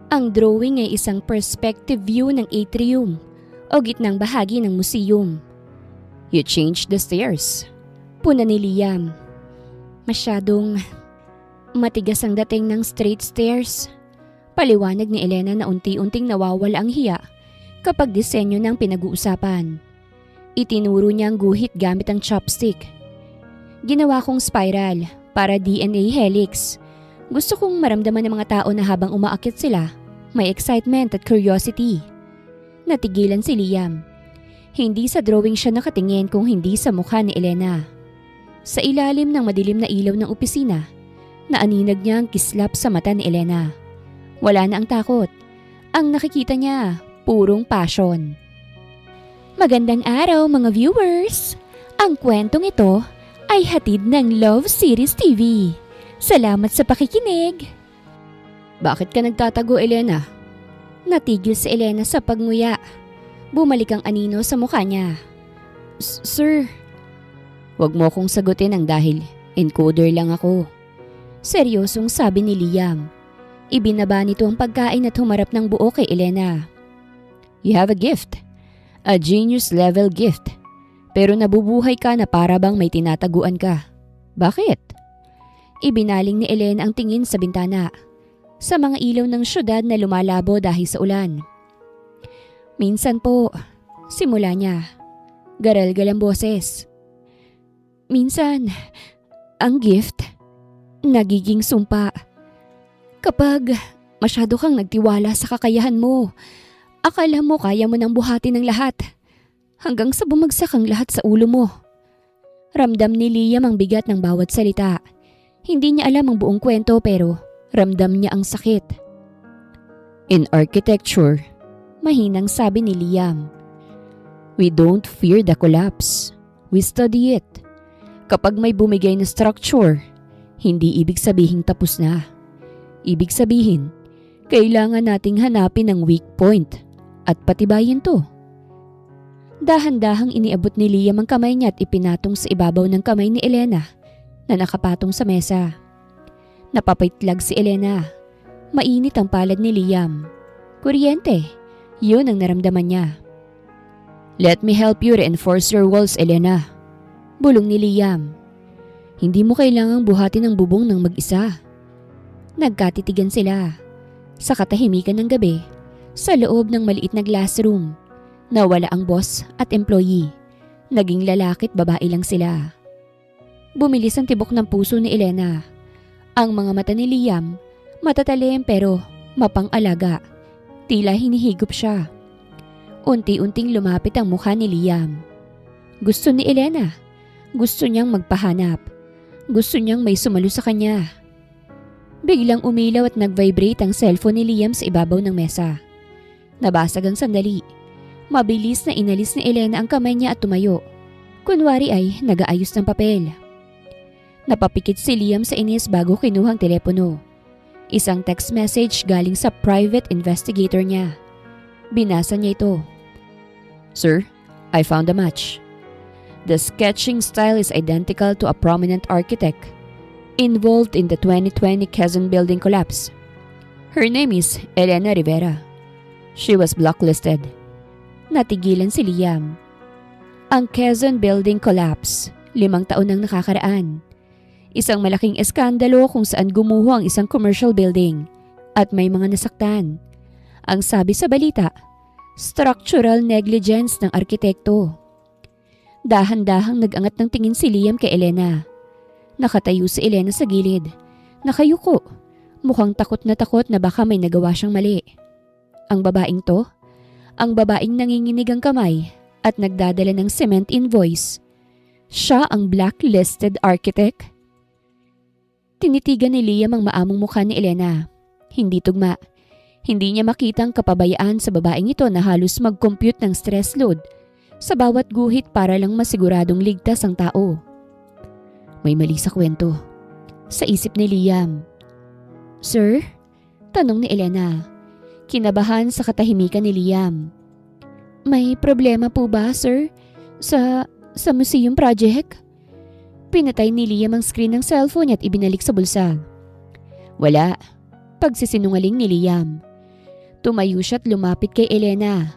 Ang drawing ay isang perspective view ng atrium o gitnang bahagi ng museum. You changed the stairs. Puna ni Liam. Masyadong matigas ang dating ng straight stairs. Paliwanag ni Elena na unti-unting nawawala ang hiya kapag disenyo ng pinag-uusapan. Itinuro niya ang guhit gamit ang chopstick. Ginawa kong spiral para DNA helix. Gusto kong maramdaman ng mga tao na habang umaakit sila, may excitement at curiosity. Natigilan si Liam. Hindi sa drawing siya nakatingin kung hindi sa mukha ni Elena. Sa ilalim ng madilim na ilaw ng opisina, naaninag niya ang kislap sa mata ni Elena. Wala na ang takot. Ang nakikita niya, purong passion. Magandang araw mga viewers! Ang kwentong ito ay hatid ng Love Series TV. Salamat sa pakikinig! Bakit ka nagtatago, Elena? Natigil si Elena sa pagnguya. Bumalik ang anino sa mukha niya. Sir, Huwag mo akong sagutin ang dahil encoder lang ako. Seryosong sabi ni Liam. Ibinaba nito ang pagkain at humarap ng buo kay Elena. You have a gift. A genius level gift. Pero nabubuhay ka na para bang may tinataguan ka. Bakit? Ibinaling ni Elena ang tingin sa bintana. Sa mga ilaw ng syudad na lumalabo dahil sa ulan. Minsan po, simula niya. Garalgal ang boses. Minsan, ang gift, nagiging sumpa. Kapag masyado kang nagtiwala sa kakayahan mo, akala mo kaya mo nang buhatin ang lahat. Hanggang sa bumagsak ang lahat sa ulo mo. Ramdam ni Liam ang bigat ng bawat salita. Hindi niya alam ang buong kwento pero ramdam niya ang sakit. In architecture, Mahinang sabi ni Liam. we don't fear the collapse. We study it. Kapag may bumigay na structure, hindi ibig sabihing tapos na. Ibig sabihin, kailangan nating hanapin ang weak point at patibayin to. Dahan-dahang iniabot ni Liam ang kamay niya at ipinatong sa ibabaw ng kamay ni Elena na nakapatong sa mesa. Napapitlag si Elena. Mainit ang palad ni Liam. Kuryente, yun ang naramdaman niya. Let me help you reinforce your walls, Elena. Bulong ni Liam. Hindi mo kailangang buhatin ang bubong ng mag-isa. Nagkatitigan sila. Sa katahimikan ng gabi, sa loob ng maliit na glass room, nawala ang boss at employee. Naging lalaki at babae lang sila. Bumilis ang tibok ng puso ni Elena. Ang mga mata ni Liam, matatalim pero mapang-alaga. Tila hinihigop siya. Unti-unting lumapit ang mukha ni Liam. Gusto ni Elena. Gusto niyang magpahanap. Gusto niyang may sumalo sa kanya. Biglang umilaw at nag-vibrate ang cellphone ni Liam sa ibabaw ng mesa. Nabasag ang sandali. Mabilis na inalis ni Elena ang kamay niya at tumayo. Kunwari ay nag-aayos ng papel. Napapikit si Liam sa inis bago kinuha ang telepono. Isang text message galing sa private investigator niya. Binasa niya ito. Sir, I found a match. The sketching style is identical to a prominent architect involved in the 2020 Quezon building collapse. Her name is Elena Rivera. She was blacklisted. Natigilan si Liam. Ang Quezon building collapse, 5 taon nang nakakaraan. Isang malaking eskandalo kung saan gumuho ang isang commercial building at may mga nasaktan. Ang sabi sa balita, structural negligence ng arkitekto. Dahan-dahang nag-angat ng tingin si Liam kay Elena. Nakatayo si Elena sa gilid. Nakayuko. Mukhang takot na baka may nagawa siyang mali. Ang babaeng to? Ang babaeng nanginginig ang kamay at nagdadala ng cement invoice. Siya ang blacklisted architect? Tinitigan ni Liam ang maamong mukha ni Elena. Hindi tugma. Hindi niya makita ang kapabayaan sa babaeng ito na halos mag-compute ng stress load sa bawat guhit para lang masiguradong ligtas ang tao. May mali sa kwento. Sa isip ni Liam. Sir? Tanong ni Elena. Kinabahan sa katahimikan ni Liam. May problema po ba, sir? Sa museum project? Pinatay ni Liam ang screen ng cellphone at ibinalik sa bulsa. Wala. Pagsisinungaling ni Liam. Tumayo siya at lumapit kay Elena.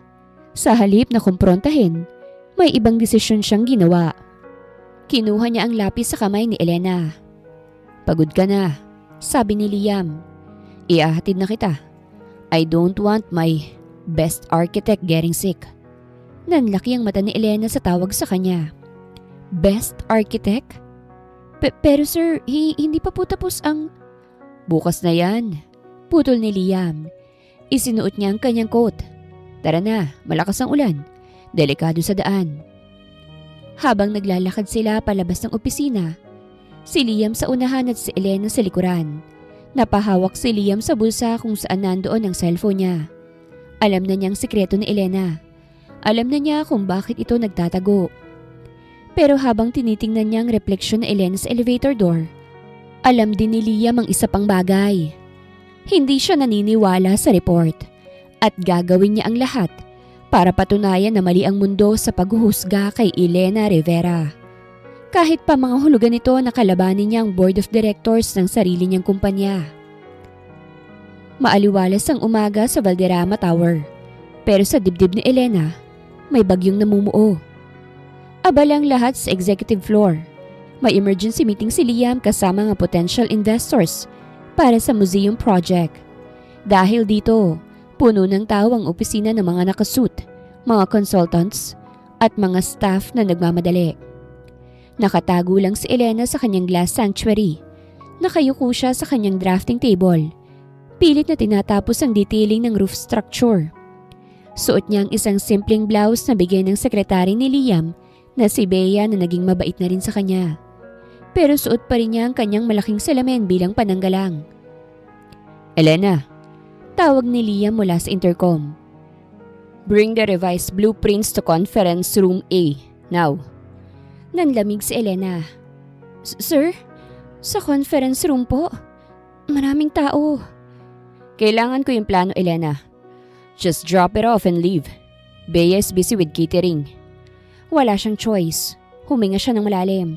Sa halip na kumprontahin, may ibang desisyon siyang ginawa. Kinuha niya ang lapis sa kamay ni Elena. Pagod ka na, sabi ni Liam. Iahatid na kita. I don't want my best architect getting sick. Nanlaki ang mata ni Elena sa tawag sa kanya. Best architect? Pero sir, hindi pa po tapos ang... Bukas na yan. Putol ni Liam. Isinuot niya ang kanyang coat. Tara na, malakas ang ulan. Delikado sa daan. Habang naglalakad sila palabas ng opisina, si Liam sa unahan at si Elena sa likuran. Napahawak si Liam sa bulsa kung saan nandoon ang cellphone niya. Alam na niyang sikreto ni Elena. Alam na niya kung bakit ito nagtatago. Pero habang tinitingnan niya ang refleksyon ni Elena sa elevator door, alam din ni Liam ang isa pang bagay. Hindi siya naniniwala sa report at gagawin niya ang lahat para patunayan na mali ang mundo sa paghuhusga kay Elena Rivera. Kahit pa mga hulugan nito na kalabanin niya ang board of directors ng sarili niyang kumpanya. Maaliwalas ang umaga sa Valderrama Tower, pero sa dibdib ni Elena, may bagyong namumuo. Abalang lahat sa executive floor. May emergency meeting si Liam kasama ng potential investors para sa museum project. Dahil dito, puno ng tao ang opisina ng mga nakasuit, mga consultants, at mga staff na nagmamadali. Nakatago lang si Elena sa kanyang glass sanctuary. Nakayuko siya sa kanyang drafting table. Pilit na tinatapos ang detailing ng roof structure. Suot niya ang isang simpleng blouse na bigay ng sekretary ni Liam na si Bea na naging mabait na rin sa kanya. Pero suot pa rin niya ang kanyang malaking salamin bilang pananggalang. Elena, tawag ni Liam mula sa intercom. Bring the revised blueprints to conference room A, now. Nanlamig si Elena. Sir, sa conference room po? Maraming tao. Kailangan ko yung plano, Elena. Just drop it off and leave. Bea is busy with catering. Wala siyang choice. Huminga siya ng malalim.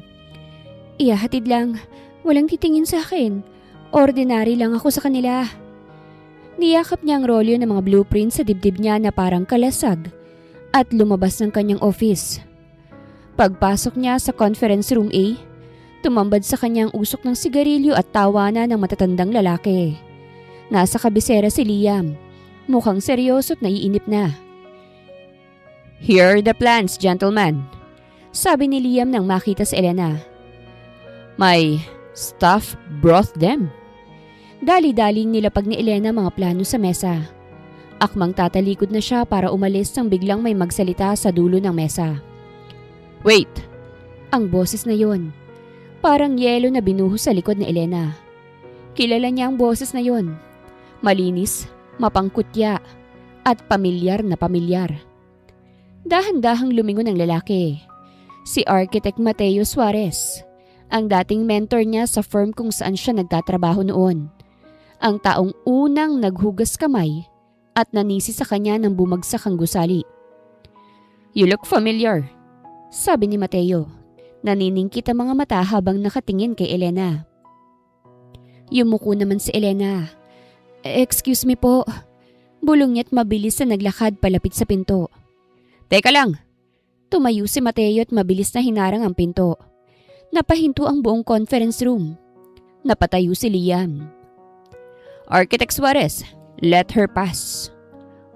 Iyahatid lang. Walang titingin sa akin. Ordinary lang ako sa kanila. Niyakap niya ang rolyo ng mga blueprints sa dibdib niya na parang kalasag at lumabas ng kanyang office. Pagpasok niya sa conference room A, tumambad sa kanyang usok ng sigarilyo at tawanan ng matatandang lalaki. Nasa kabisera si Liam. Mukhang seryoso at naiinip na. Here are the plans, gentlemen. Sabi ni Liam nang makita si Elena. My staff brought them. Dali-daling nilapag ni Elena mga plano sa mesa. Akmang tatalikod na siya para umalis nang biglang may magsalita sa dulo ng mesa. Wait! Ang boses na yon. Parang yelo na binuhos sa likod ni Elena. Kilala niya ang boses na yon. Malinis, mapangkutya, at pamilyar na pamilyar. Dahan-dahang lumingon ang lalaki. Si Architect Mateo Suarez, ang dating mentor niya sa firm kung saan siya nagtatrabaho noon. Ang taong unang naghugas kamay at nanisi sa kanya nang bumagsak ang gusali. You look familiar, sabi ni Mateo. Naniningkit ang mga mata habang nakatingin kay Elena. Yumuko naman si Elena. Excuse me po. Bulong niya't mabilis na naglakad palapit sa pinto. Teka lang. Tumayo si Mateo at mabilis na hinarang ang pinto. Napahinto ang buong conference room. Napatayo si Liam. Architect Suarez, let her pass.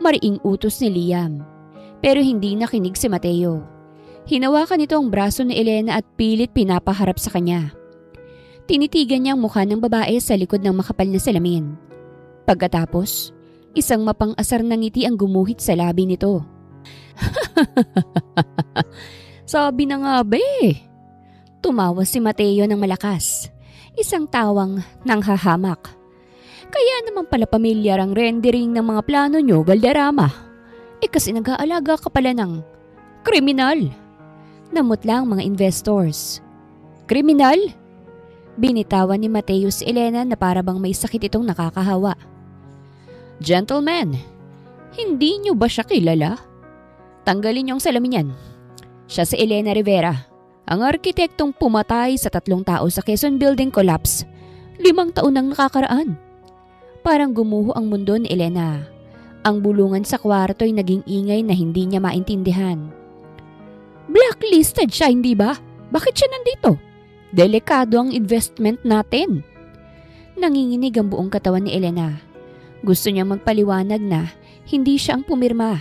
Mariing utos ni Liam. Pero hindi nakinig si Mateo. Hinawakan nito ang braso ni Elena at pilit pinapaharap sa kanya. Tinitigan niya ang mukha ng babae sa likod ng makapal na salamin. Pagkatapos, isang mapang-asar na ngiti ang gumuhit sa labi nito. Sabi na nga ba eh. Tumawa si Mateo ng malakas. Isang tawang nanghahamak. Kaya naman pala pamilyar ang rendering ng mga plano nyo, Valderrama. Kasi nag-aalaga ka pala ng kriminal. Namutla ang mga investors. Kriminal? Binitawan ni Mateo si Elena na para bang may sakit itong nakakahawa. Gentlemen, hindi nyo ba siya kilala? Tanggalin niyo ang salamin yan. Siya si Elena Rivera, ang arkitektong pumatay sa 3 tao sa Quezon Building Collapse 5 taon nang nakakaraan. Parang gumuho ang mundo ni Elena. Ang bulungan sa kwarto ay naging ingay na hindi niya maintindihan. Blacklisted siya, hindi ba? Bakit siya nandito? Delikado ang investment natin. Nanginginig ang buong katawan ni Elena. Gusto niya magpaliwanag na hindi siya ang pumirma.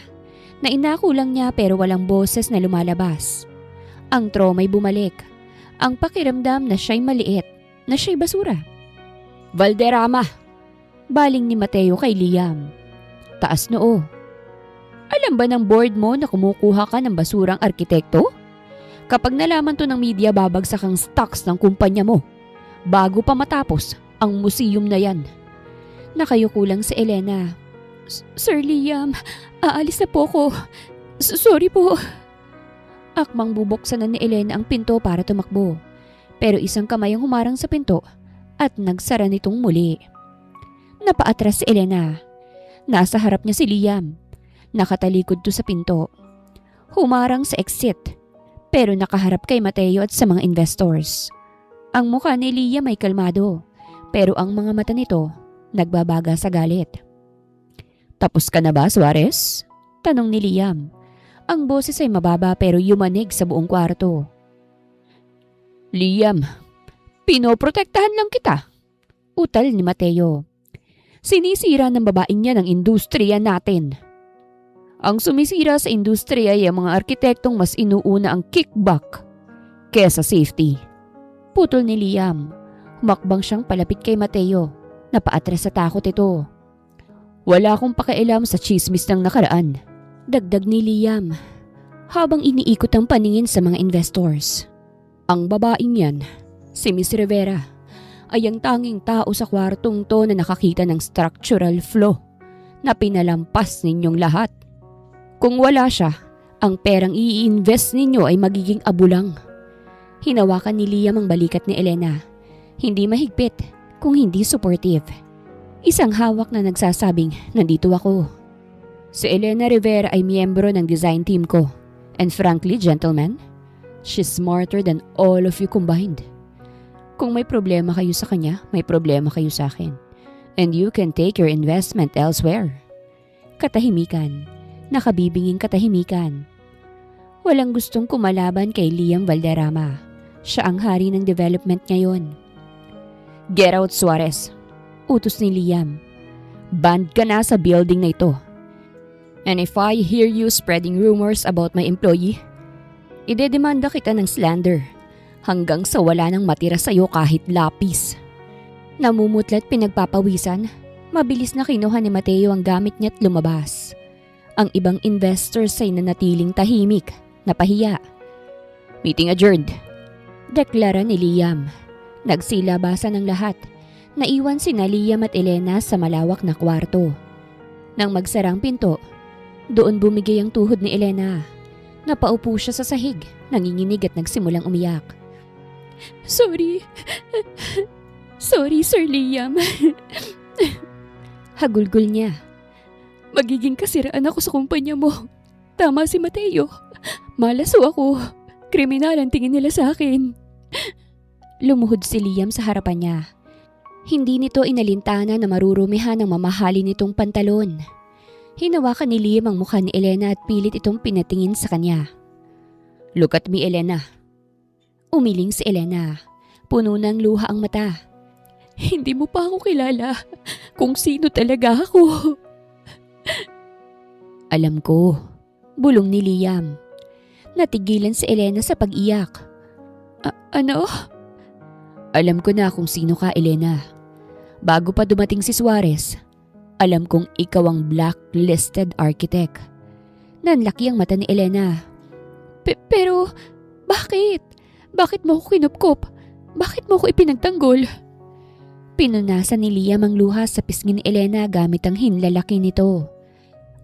Na inako lang niya pero walang boses na lumalabas. Ang trauma'y bumalik. Ang pakiramdam na siya'y maliit, na siya'y basura. Valderrama! Baling ni Mateo kay Liam. Taas noo. Alam ba ng board mo na kumukuha ka ng basurang arkitekto? Kapag nalaman to ng media, babagsak ang stocks ng kumpanya mo. Bago pa matapos ang museum na yan. Nakayuko lang si Elena. Sir Liam, aalis na po ko. Sorry po. Akmang bubuksan na ni Elena ang pinto para tumakbo. Pero isang kamay ang humarang sa pinto at nagsara nitong muli. Napaatras si Elena. Nasa harap niya si Liam. Nakatalikod to sa pinto. Humarang sa exit. Pero nakaharap kay Mateo at sa mga investors. Ang mukha ni Liam ay kalmado. Pero ang mga mata nito nagbabaga sa galit. Tapos ka na ba, Suarez? Tanong ni Liam. Ang boses ay mababa pero yumanig sa buong kwarto. Liam, pinoprotektahan lang kita. Utal ni Mateo. Sinisira ng babaeng niya ng industriya natin. Ang sumisira sa industriya ay ang mga arkitektong mas inuuna ang kickback kesa safety. Putol ni Liam. Humakbang siyang palapit kay Mateo. Napaatras sa takot ito. Wala akong pakialam sa chismis ng nakaraan. Dagdag ni Liam habang iniikot ang paningin sa mga investors. Ang babaeng yan, si Miss Rivera, ay ang tanging tao sa kwartong to na nakakita ng structural flaw na pinalampas ninyong lahat. Kung wala siya, ang perang i-invest ninyo ay magiging abulang. Hinawakan ni Liam ang balikat ni Elena. Hindi mahigpit, kung hindi supportive. Isang hawak na nagsasabing, nandito ako. Si Elena Rivera ay miyembro ng design team ko. And frankly, gentlemen, she's smarter than all of you combined. Kung may problema kayo sa kanya, may problema kayo sa akin. And you can take your investment elsewhere. Katahimikan. Nakabibinging katahimikan. Walang gustong kumalaban kay Liam Valderrama. Siya ang hari ng development ngayon. Get out, Suarez. Utos ni Liam. Banned ka na sa building na ito. And if I hear you spreading rumors about my employee, idedemanda kita ng slander hanggang sa wala nang matira sa'yo kahit lapis. Namumutla't pinagpapawisan, mabilis na kinuha ni Mateo ang gamit niya't lumabas. Ang ibang investors ay nanatiling tahimik, napahiya. Meeting adjourned. Deklara ni Liam. Nagsilabasan ng lahat. Naiwan sina Liam at Elena sa malawak na kwarto. Nang magsarang pinto, doon bumigay ang tuhod ni Elena. Napaupo siya sa sahig, nanginginig at nagsimulang umiyak. Sorry. Sorry, Sir Liam. Hagulgol niya. Magiging kasiraan ako sa kumpanya mo. Tama si Mateo. Malaso ako. Kriminal ang tingin nila sa akin. Lumuhod si Liam sa harapan niya. Hindi nito inalintana na marurumihan ang mamahalin nitong pantalon. Hinawakan ni Liam ang mukha ni Elena at pilit itong pinatingin sa kanya. Look at me, Elena. Umiling si Elena. Puno ng luha ang mata. Hindi mo pa ako kilala kung sino talaga ako. Alam ko, bulong ni Liam. Natigilan si Elena sa pag-iyak. Ano? Alam ko na kung sino ka, Elena. Bago pa dumating si Suarez, alam kong ikaw ang blacklisted architect. Nanlaki ang mata ni Elena. Pero, bakit? Bakit mo ako kinupkop? Bakit mo ako ipinagtanggol? Pinunasan ni Liam ang luha sa pisngi ni Elena gamit ang hinlalaki nito.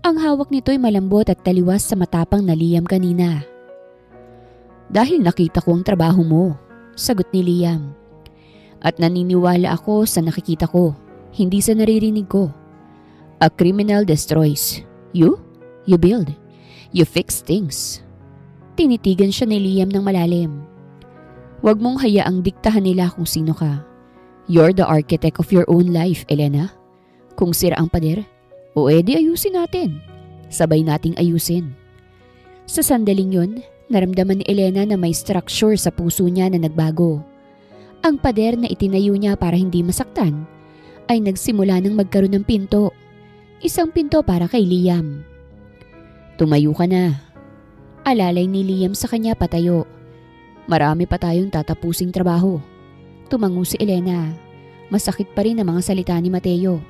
Ang hawak nito'y malambot at taliwas sa matapang na Liam kanina. Dahil nakita ko ang trabaho mo, sagot ni Liam. At naniniwala ako sa nakikita ko, hindi sa naririnig ko. A criminal destroys. You build. You fix things. Tinitigan siya ni Liam ng malalim. Huwag mong hayaang diktahan nila kung sino ka. You're the architect of your own life, Elena. Kung sira ang pader, o edi ayusin natin. Sabay nating ayusin. Sa sandaling yun, naramdaman ni Elena na may structure sa puso niya na nagbago. Ang pader na itinayo niya para hindi masaktan ay nagsimula ng magkaroon ng pinto. Isang pinto para kay Liam. Tumayo ka na. Alalay ni Liam sa kanya patayo. Marami pa tayong tatapusing trabaho. Tumango si Elena. Masakit pa rin ang mga salita ni Mateo.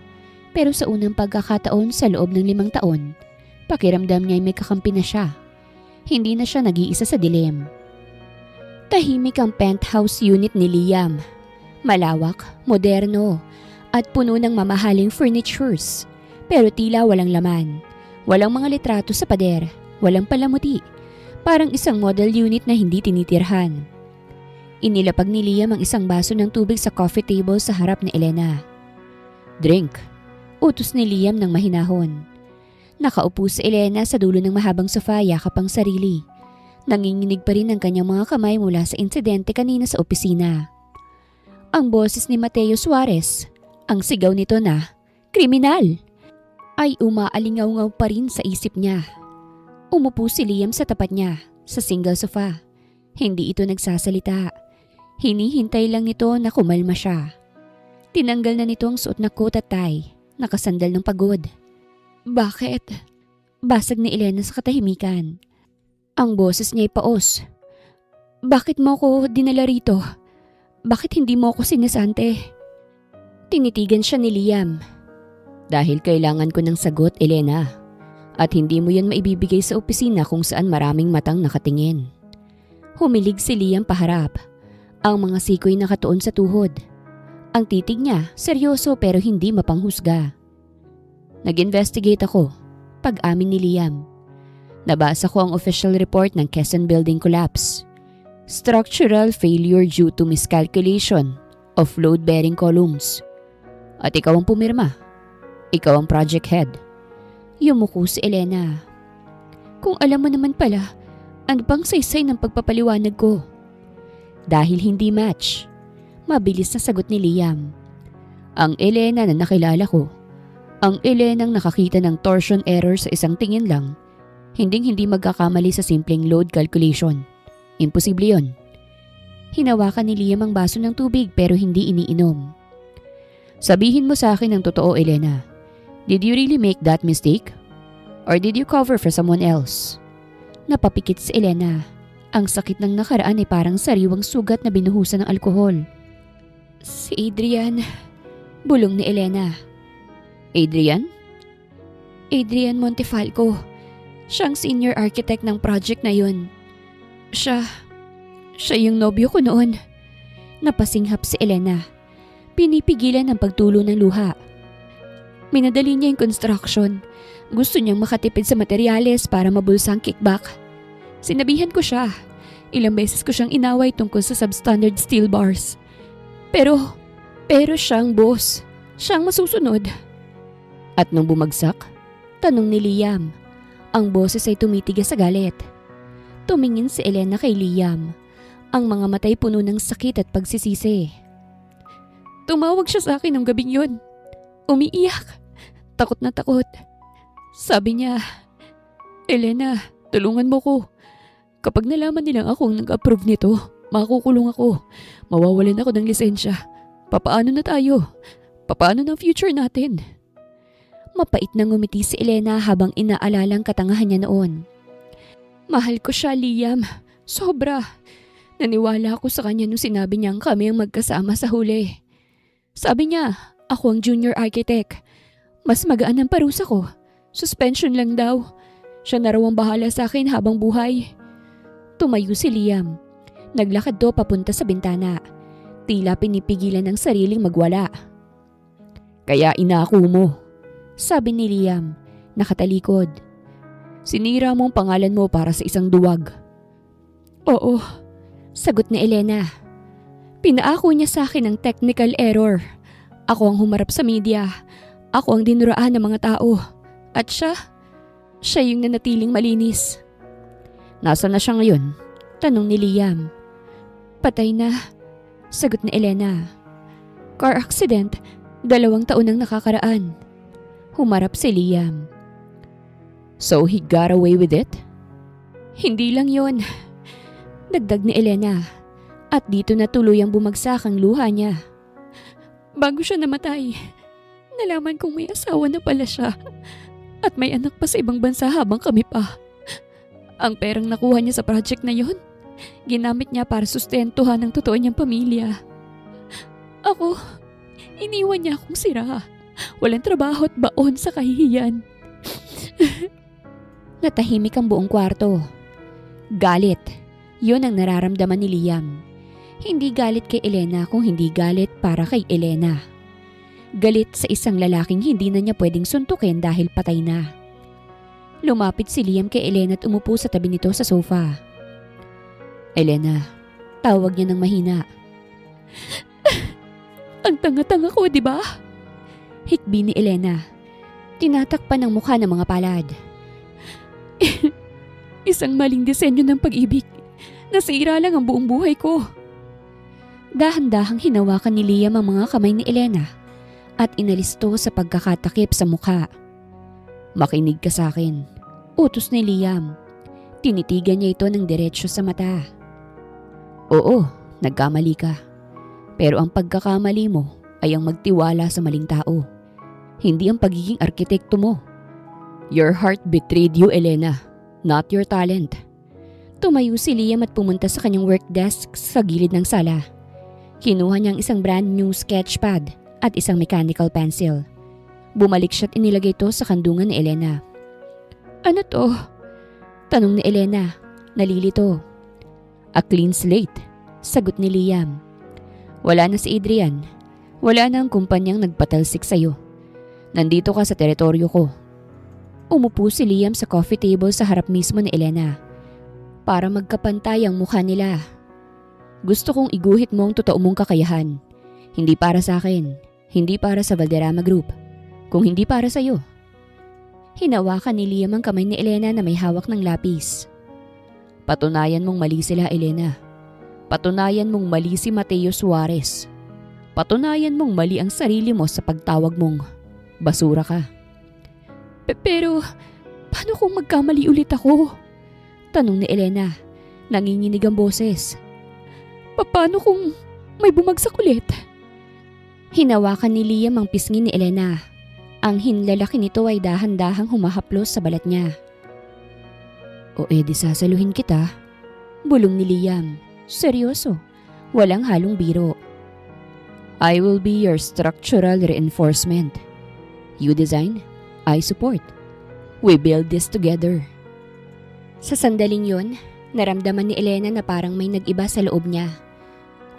Pero sa unang pagkakataon sa loob ng 5 taon, pakiramdam niya ay may kakampi na siya. Hindi na siya nag-iisa sa dilim. Tahimik ang penthouse unit ni Liam. Malawak, moderno, at puno ng mamahaling furnitures. Pero tila walang laman. Walang mga litrato sa pader. Walang palamuti. Parang isang model unit na hindi tinitirhan. Inilapag ni Liam ang isang baso ng tubig sa coffee table sa harap ni Elena. Drink. Utos ni Liam ng mahinahon. Nakaupo si Elena sa dulo ng mahabang sofa, yakap ang sarili. Nanginginig pa rin ang kanyang mga kamay mula sa insidente kanina sa opisina. Ang boses ni Mateo Suarez, ang sigaw nito na, "Kriminal!" ay umaalingaw-ngaw pa rin sa isip niya. Umupo si Liam sa tapat niya, sa single sofa. Hindi ito nagsasalita. Hinihintay lang nito na kumalma siya. Tinanggal na nito ang suot na coat at tie, nakasandal ng pagod. "Bakit?" Basag ni Elena sa katahimikan. Ang boses niya ay paos. "Bakit mo ko dinala rito? Bakit hindi mo ako sinasante?" Tinitigan siya ni Liam. "Dahil kailangan ko ng sagot, Elena. At hindi mo yan maibibigay sa opisina kung saan maraming matang nakatingin." Humilig si Liam paharap. Ang mga sikoy nakatuon sa tuhod. Ang titig niya, seryoso pero hindi mapanghusga. "Nag-investigate ako," pag-amin ni Liam. "Nabasa ko ang official report ng Quezon Building Collapse. Structural failure due to miscalculation of load-bearing columns. At ikaw ang pumirma. Ikaw ang project head." Yumuko si Elena. "Kung alam mo naman pala, ano bang saysay ng pagpapaliwanag ko?" "Dahil hindi match." Mabilis na sagot ni Liam. "Ang Elena na nakilala ko, ang Elena ang nakakita ng torsion error sa isang tingin lang, hindi magkakamali sa simpleng load calculation. Imposible yon." Hinawakan ni Liam ang baso ng tubig pero hindi iniinom. "Sabihin mo sa akin ang totoo, Elena. Did you really make that mistake? Or did you cover for someone else?" Napapikit si Elena. Ang sakit ng nakaraan ay parang sariwang sugat na binuhusan ng alkohol. "Si Adrian," bulong ni Elena. "Adrian?" "Adrian Montefalco. Siyang senior architect ng project na yun. Siya yung nobyo ko noon." Napasinghap si Elena. Pinipigilan ang pagtulo ng luha. Minadali niya yung construction. Gusto niyang makatipid sa materyales para mabulsa ang kickback. Sinabihan ko siya. Ilang beses ko siyang inaway tungkol sa substandard steel bars. Pero siyang boss. Siyang masusunod. "At nung bumagsak?" tanong ni Liam. Ang boses ay tumitigas sa galit. Tumingin si Elena kay Liam. Ang mga matay puno ng sakit at pagsisisi. "Tumawag siya sa akin ng gabing yun. Umiiyak. Takot na takot. Sabi niya, 'Elena, tulungan mo ko. Kapag nalaman nilang akong nag-approve nito, makukulong ako. Mawawalan ako ng lisensya. Papaano na tayo? Papaano ng future natin?" Mapait na ngumiti si Elena habang inaalalang katangahan niya noon. "Mahal ko siya, Liam. Sobra. Naniwala ako sa kanya nung sinabi niyang kami ang magkasama sa huli. Sabi niya, ako ang junior architect. Mas magaan ang parusa ko. Suspension lang daw. Siya na raw ang bahala sa akin habang buhay. Tumayo si Liam. Naglakad to papunta sa bintana. Tila pinipigilan ng sariling magwala. Kaya inako mo. Sabi ni Liam, nakatalikod. Sinira mo ang pangalan mo para sa isang duwag. Oo, sagot ni Elena. Pinaako niya sa akin ang technical error. Ako ang humarap sa media. Ako ang dinuraan ng mga tao. At siya yung nanatiling malinis. Nasaan na siya ngayon? Tanong ni Liam. Patay na, sagot ni Elena. Car accident, 2 taon ang nakakaraan. Humarap si Liam. So he got away with it? Hindi lang yon, dagdag ni Elena. At dito na tuluyang bumagsak ang luha niya. Bago siya namatay, nalaman kong may asawa na pala siya. At may anak pa sa ibang bansa habang kami pa. Ang perang nakuha niya sa project na yon, ginamit niya para sustentuhan ang totoo niyang pamilya. Ako, iniwan niya akong sira. Walang trabaho at baon sa kahihiyan. Natahimik ang buong kwarto. Galit. Yun ang nararamdaman ni Liam. Hindi galit kay Elena kung hindi galit para kay Elena. Galit sa isang lalaking hindi na niya pwedeng suntukin dahil patay na. Lumapit si Liam kay Elena at umupo sa tabi nito sa sofa. Elena, tawag niya ng mahina. Ang tanga-tanga ko, di ba? Hikbi ni Elena. Tinatakpan ang mukha ng mga palad. Isang maling disenyo ng pag-ibig. Nasira lang ang buong buhay ko. Dahan-dahang hinawakan ni Liam ang mga kamay ni Elena at inalis to sa pagkakatakip sa mukha. Makinig ka sa akin. Utos ni Liam. Tinitigan niya ito ng diretsyo sa mata. Oo, nagkamali ka. Pero ang pagkakamali mo ay ang magtiwala sa maling tao. Hindi ang pagiging arkitekto mo. Your heart betrayed you, Elena, not your talent. Tumayo si Liam at pumunta sa kanyang work desk sa gilid ng sala. Kinuha niya ang isang brand new sketchpad at isang mechanical pencil. Bumalik siya at inilagay ito sa kandungan ni Elena. Ano to? Tanong ni Elena, nalilito. A clean slate, sagot ni Liam. Wala na si Adrian. Wala na ang kumpanyang nagpatalsik sa'yo. Nandito ka sa teritoryo ko. Umupo si Liam sa coffee table sa harap mismo ni Elena. Para magkapantay ang mukha nila. Gusto kong iguhit mo ang totoo mong kakayahan. Hindi para sa akin. Hindi para sa Valderrama Group. Kung hindi para sa'yo. Hinawakan ni Liam ang kamay ni Elena na may hawak ng lapis. Patunayan mong mali sila, Elena. Patunayan mong mali si Mateo Suarez. Patunayan mong mali ang sarili mo sa pagtawag mong basura ka. Pero, paano kung magkamali ulit ako? Tanong ni Elena. Nanginginig ang boses. Paano kung may bumagsak ulit? Hinawakan ni Liam ang pisngi ni Elena. Ang hinlalaki nito ay dahan-dahang humahaplos sa balat niya. O edi sasaluhin kita? Bulong ni Liam. Seryoso. Walang halong biro. I will be your structural reinforcement. You design, I support. We build this together. Sa sandaling yon, naramdaman ni Elena na parang may nag-iba sa loob niya.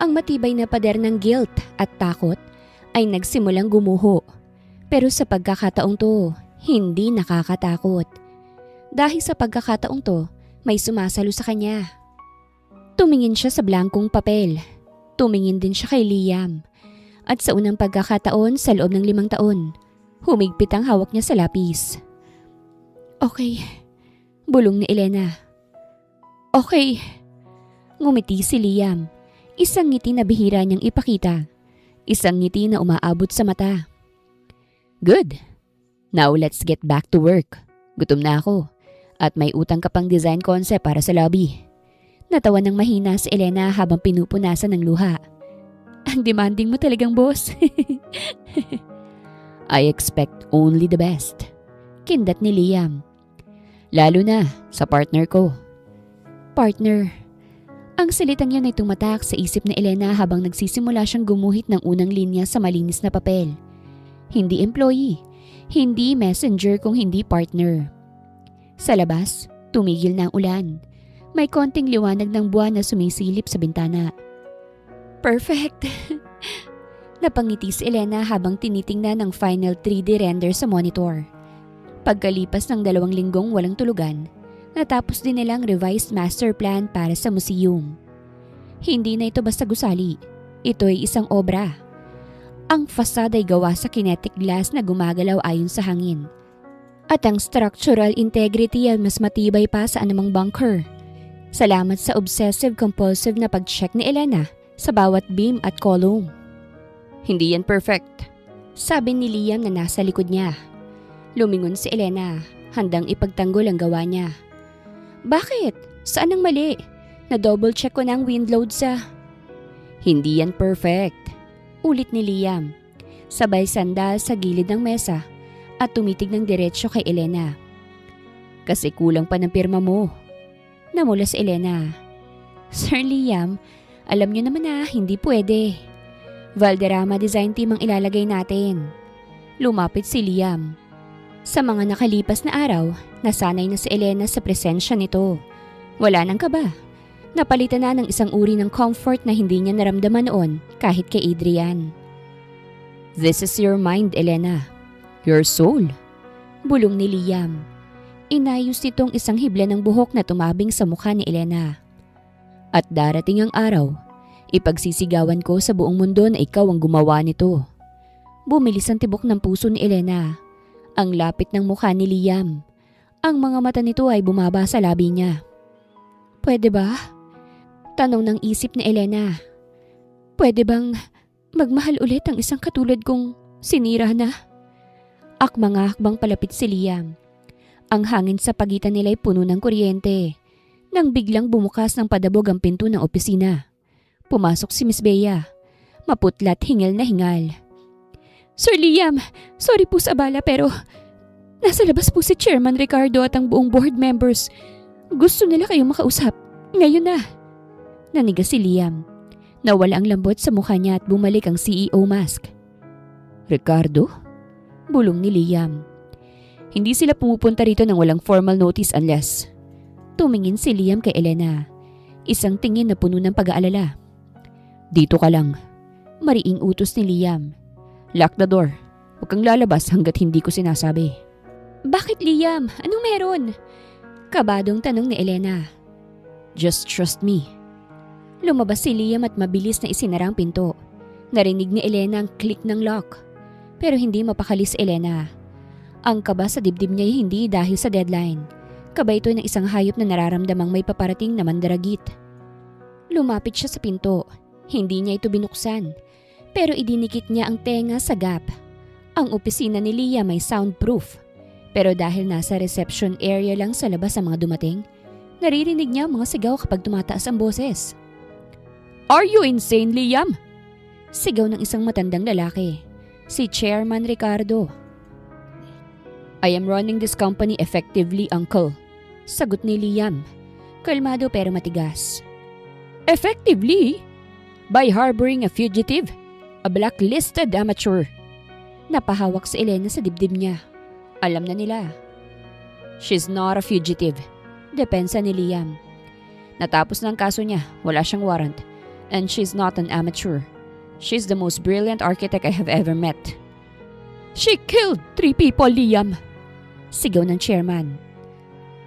Ang matibay na pader ng guilt at takot ay nagsimulang gumuho. Pero sa pagkakataong to, hindi nakakatakot. Dahil sa pagkakataong to, may sumasalo sa kanya. Tumingin siya sa blankong papel. Tumingin din siya kay Liam. At sa unang pagkakataon sa loob ng 5 taon, humigpit ang hawak niya sa lapis. Okay, bulong ni Elena. Okay. Ngumiti si Liam. Isang ngiti na bihira niyang ipakita. Isang ngiti na umaabot sa mata. Good. Now let's get back to work. Gutom na ako. At may utang ka pang design concept para sa lobby. Natawa ng mahina si Elena habang pinupunasan ng luha. Ang demanding mo talagang, boss. I expect only the best. Kindat ni Liam. Lalo na sa partner ko. Partner. Ang salitang yun ay tumatak sa isip ni Elena habang nagsisimula siyang gumuhit ng unang linya sa malinis na papel. Hindi employee, hindi messenger kung hindi partner. Sa labas, tumigil na ang ulan. May konting liwanag ng buwan na sumisilip sa bintana. Perfect! Napangiti si Elena habang tinitingnan ang final 3D render sa monitor. Pagkalipas ng 2 linggong walang tulugan, natapos din nilang revised master plan para sa museum. Hindi na ito basta gusali. Ito ay isang obra. Ang fasada ay gawa sa kinetic glass na gumagalaw ayon sa hangin. At ang structural integrity ay mas matibay pa sa anumang bunker. Salamat sa obsessive-compulsive na pag-check ni Elena sa bawat beam at column. Hindi yan perfect. Sabi ni Liam na nasa likod niya. Lumingon si Elena, handang ipagtanggol ang gawa niya. Bakit? Saan ang mali? Na-double check ko na ang wind load sa... Hindi yan perfect. Ulit ni Liam. Sabay sandal sa gilid ng mesa at tumitig ng diretsyo kay Elena. Kasi kulang pa ng pirma mo. Namula si Elena. Sir Liam, alam niyo naman na hindi pwede. Valderrama Design Team ang ilalagay natin. Lumapit si Liam. Sa mga nakalipas na araw, nasanay na si Elena sa presensya nito. Wala nang kaba. Napalitan na ng isang uri ng comfort na hindi niya naramdaman noon kahit kay Adrian. This is your mind, Elena. Your soul. Bulong ni Liam. Inayos nitong isang hibla ng buhok na tumabing sa mukha ni Elena. At darating ang araw, ipagsisigawan ko sa buong mundo na ikaw ang gumawa nito. Bumilis ang tibok ng puso ni Elena. Ang lapit ng mukha ni Liam. Ang mga mata nito ay bumaba sa labi niya. Pwede ba? Tanong ng isip ni Elena. Pwede bang magmahal ulit ang isang katulad kong sinira na? Akmang-akbang palapit si Liam. Ang hangin sa pagitan nila ay puno ng kuryente. Nang biglang bumukas ng padabog ang pinto ng opisina. Pumasok si Miss Bea. Maputla't hingal na hingal. Sir Liam, sorry po sa abala pero nasa labas po si Chairman Ricardo at ang buong board members. Gusto nila kayong makausap. Ngayon na. Naniga si Liam. Nawala ang lambot sa mukha niya at bumalik ang CEO mask. Ricardo? Bulong ni Liam. Hindi sila pumupunta rito ng walang formal notice unless... Tumingin si Liam kay Elena. Isang tingin na puno ng pag-aalala. Dito ka lang. Mariing utos ni Liam. Lock the door. Huwag kang lalabas hanggat hindi ko sinasabi. Bakit Liam? Anong meron? Kabadong tanong ni Elena. Just trust me. Lumabas si Liam at mabilis na isinara ang pinto. Narinig ni Elena ang click ng lock. Pero hindi mapakali si Elena. Ang kaba sa dibdib niya ay hindi dahil sa deadline. Kaba ito ng isang hayop na nararamdamang may paparating na mandaragit. Lumapit siya sa pinto. Hindi niya ito binuksan. Pero idinikit niya ang tenga sa gap. Ang opisina ni Liam may soundproof. Pero dahil nasa reception area lang sa labas ang mga dumating, naririnig niya ang mga sigaw kapag tumataas ang boses. Are you insane, Liam? Sigaw ng isang matandang lalaki. Si Chairman Ricardo. I am running this company effectively, Uncle. Sagot ni Liam. Kalmado pero matigas. Effectively? By harboring a fugitive? A blacklisted amateur? Napahawak si Elena sa dibdib niya. Alam na nila. She's not a fugitive. Depensa ni Liam. Natapos na ang kaso niya. Wala siyang warrant. And she's not an amateur. She's the most brilliant architect I have ever met. She killed 3 people, Liam. Sigaw ng chairman.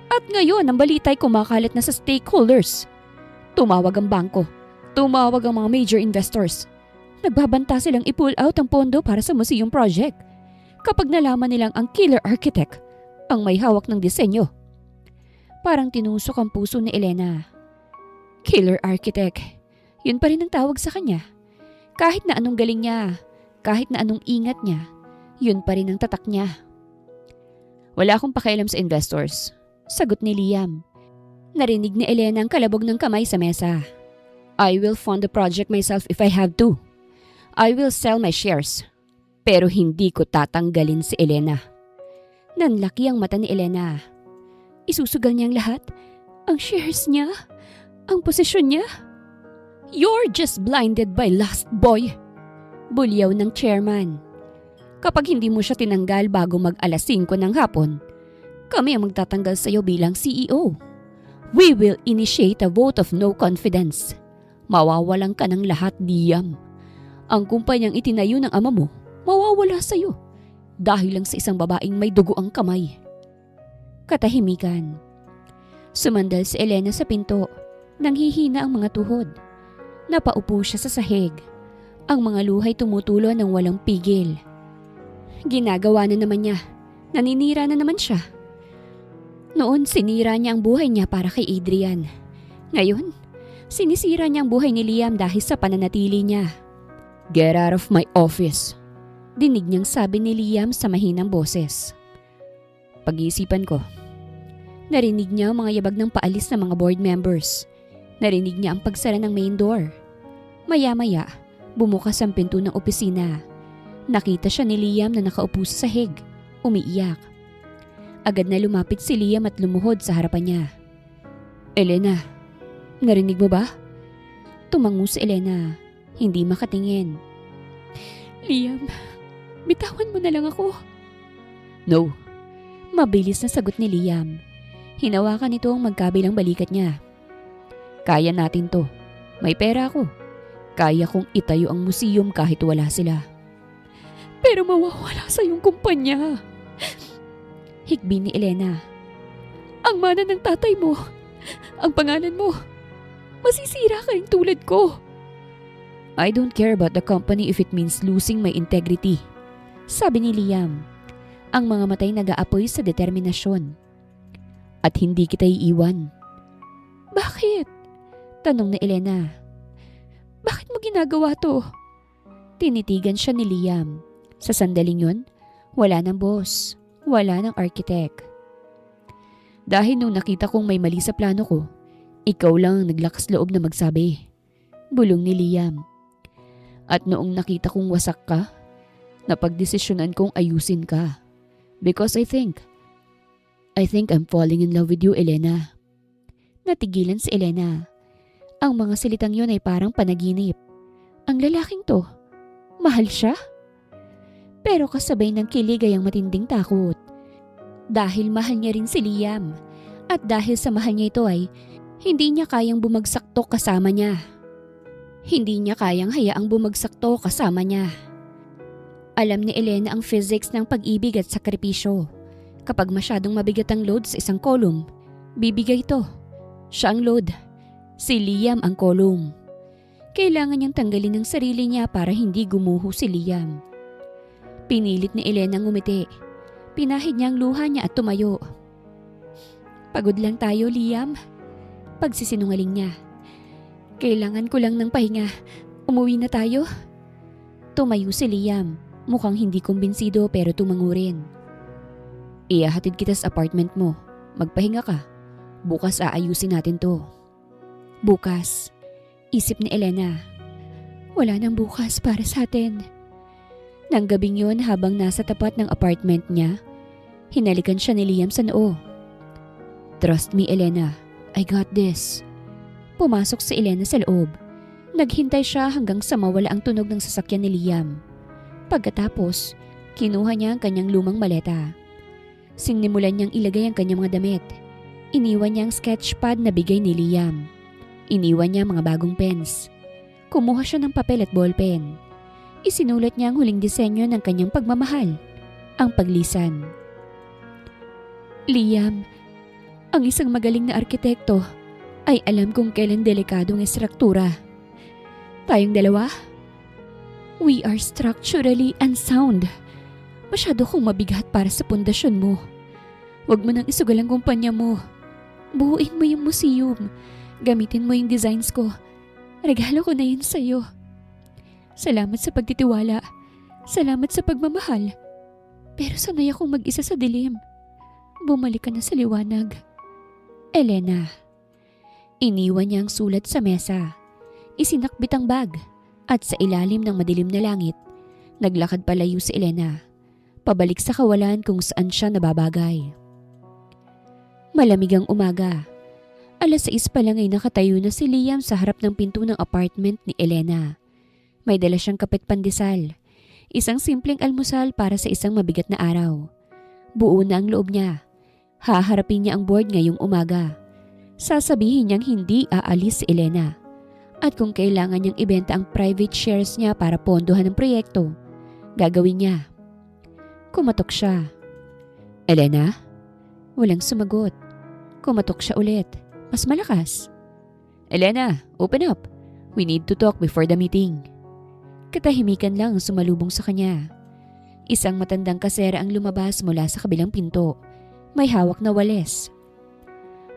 At ngayon, ang balita ay kumakalat na sa stakeholders. Tumawag ang bangko. Tumawag ang mga major investors. Nagbabanta silang i-pull out ang pondo para sa museum project. Kapag nalaman nilang ang killer architect ang may hawak ng disenyo. Parang tinusok ang puso ni Elena. Killer architect. Yun pa rin ang tawag sa kanya. Kahit na anong galing niya, kahit na anong ingat niya, yun pa rin ang tatak niya. Wala akong pakialam sa investors. Sagot ni Liam. Narinig ni Elena ang kalabog ng kamay sa mesa. I will fund the project myself if I have to. I will sell my shares. Pero hindi ko tatanggalin si Elena. Nanlaki ang mata ni Elena. Isusugal niya ang lahat? Ang shares niya? Ang posisyon niya? You're just blinded by lust, boy. Bulyaw ng chairman. Kapag hindi mo siya tinanggal bago mag-alas 5 ng hapon, kami ang magtatanggal sa iyo bilang CEO. We will initiate a vote of no confidence. Mawawalan ka ng lahat, Liam. Ang kumpanyang itinayo ng ama mo, mawawala sa iyo dahil lang sa isang babaeng may dugo ang kamay. Katahimikan. Sumandal si Elena sa pinto. Nanghihina ang mga tuhod. Napaupo siya sa sahig. Ang mga luhay tumutulo ng walang pigil. Ginagawa na naman niya. Naninira na naman siya. Noon sinira niya ang buhay niya para kay Adrian. Ngayon, sinisira niya ang buhay ni Liam dahil sa pananatili niya. Get out of my office. Dinig niyang sabi ni Liam sa mahinang boses. Pag-iisipan ko. Narinig niya ang mga yabag ng paalis ng mga board members. Narinig niya ang pagsara ng main door. Maya-maya, bumukas ang pinto ng opisina. Nakita siya ni Liam na nakaupo sa sahig, umiiyak. Agad na lumapit si Liam at lumuhod sa harapan niya. Elena, narinig mo ba? Tumango si Elena, hindi makatingin. Liam, bitawan mo na lang ako. No. Mabilis na sagot ni Liam. Hinawakan nito ang magkabilang balikat niya. Kaya natin to. May pera ako. Kaya kong itayo ang museum kahit wala sila. Pero mawawala sa iyong kumpanya. Hikbi ni Elena. Ang mana ng tatay mo, ang pangalan mo, masisira ka yung tulad ko. I don't care about the company if it means losing my integrity. Sabi ni Liam, ang mga matay nag-aapoy sa determinasyon. At hindi kita iiwan. Bakit? Tanong ni Elena. Bakit mo ginagawa to? Tinitigan siya ni Liam. Sa sandaling yun, wala ng boss. Wala ng architect. Dahil nung nakita kong may mali sa plano ko, ikaw lang ang naglakas loob na magsabi. Bulong ni Liam. At noong nakita kong wasak ka, napagdesisyonan kong ayusin ka. Because I think I'm falling in love with you, Elena. Natigilan si Elena. Ang mga salitang yun ay parang panaginip. Ang lalaking to, mahal siya? Pero kasabay ng kilig ay ang matinding takot. Dahil mahal niya rin si Liam. At dahil sa mahal niya ito ay hindi niya kayang bumagsak to kasama niya. Hindi niya kayang hayaang bumagsak to kasama niya. Alam ni Elena ang physics ng pag-ibig at sakripisyo. Kapag masyadong mabigat ang load sa isang column, bibigay ito. Siya ang load. Si Liam ang column. Kailangan niyang tanggalin ang sarili niya para hindi gumuho si Liam. Pinilit ni Elena ngumiti. Pinahid niya ang luha niya at tumayo. Pagod lang tayo, Liam. Pagsisinungaling niya. Kailangan ko lang ng pahinga. Umuwi na tayo. Tumayo si Liam. Mukhang hindi kumbinsido pero tumango rin. Ihahatid kita sa apartment mo. Magpahinga ka. Bukas aayusin natin to. Bukas. Isip ni Elena. Wala nang bukas para sa atin. Nang gabing yun habang nasa tapat ng apartment niya, hinalikan siya ni Liam sa noo. Trust me, Elena. I got this. Pumasok si Elena sa loob. Naghintay siya hanggang sa mawala ang tunog ng sasakyan ni Liam. Pagkatapos, kinuha niya ang kanyang lumang maleta. Sinimulan niyang ilagay ang kanyang mga damit. Iniwan niya ang sketchpad na bigay ni Liam. Iniwan niya mga bagong pens. Kumuha siya ng papel at ballpen. Isinulat niya ang huling disenyo ng kanyang pagmamahal, ang paglisan. Liam, ang isang magaling na arkitekto ay alam kung kailan delikado ang estruktura. Tayong dalawa, we are structurally unsound. Masyado kong mabigat para sa pundasyon mo. Huwag mo nang isugal ang kumpanya mo. Buuin mo yung museum. Gamitin mo yung designs ko. Regalo ko na yun sa'yo. Salamat sa pagtitiwala. Salamat sa pagmamahal. Pero sanay akong mag-isa sa dilim. Bumalik ka na sa liwanag. Elena. Iniwan niya ang sulat sa mesa. Isinakbit ang bag. At sa ilalim ng madilim na langit, naglakad palayo si Elena. Pabalik sa kawalan kung saan siya nababagay. Malamig ang umaga. 6:00 pa lang ay nakatayo na si Liam sa harap ng pinto ng apartment ni Elena. May dala siyang kapet pandesal, isang simpleng almusal para sa isang mabigat na araw. Buo na ang loob niya. Haharapin niya ang board ngayong umaga. Sasabihin niyang hindi aalis si Elena. At kung kailangan niyang ibenta ang private shares niya para pondohan ng proyekto, gagawin niya. Kumatok siya. Elena? Walang sumagot. Kumatok siya ulit. Mas malakas. Elena, open up. We need to talk before the meeting. Katahimikan lang ang sumalubong sa kanya. Isang matandang kasera ang lumabas mula sa kabilang pinto. May hawak na wales.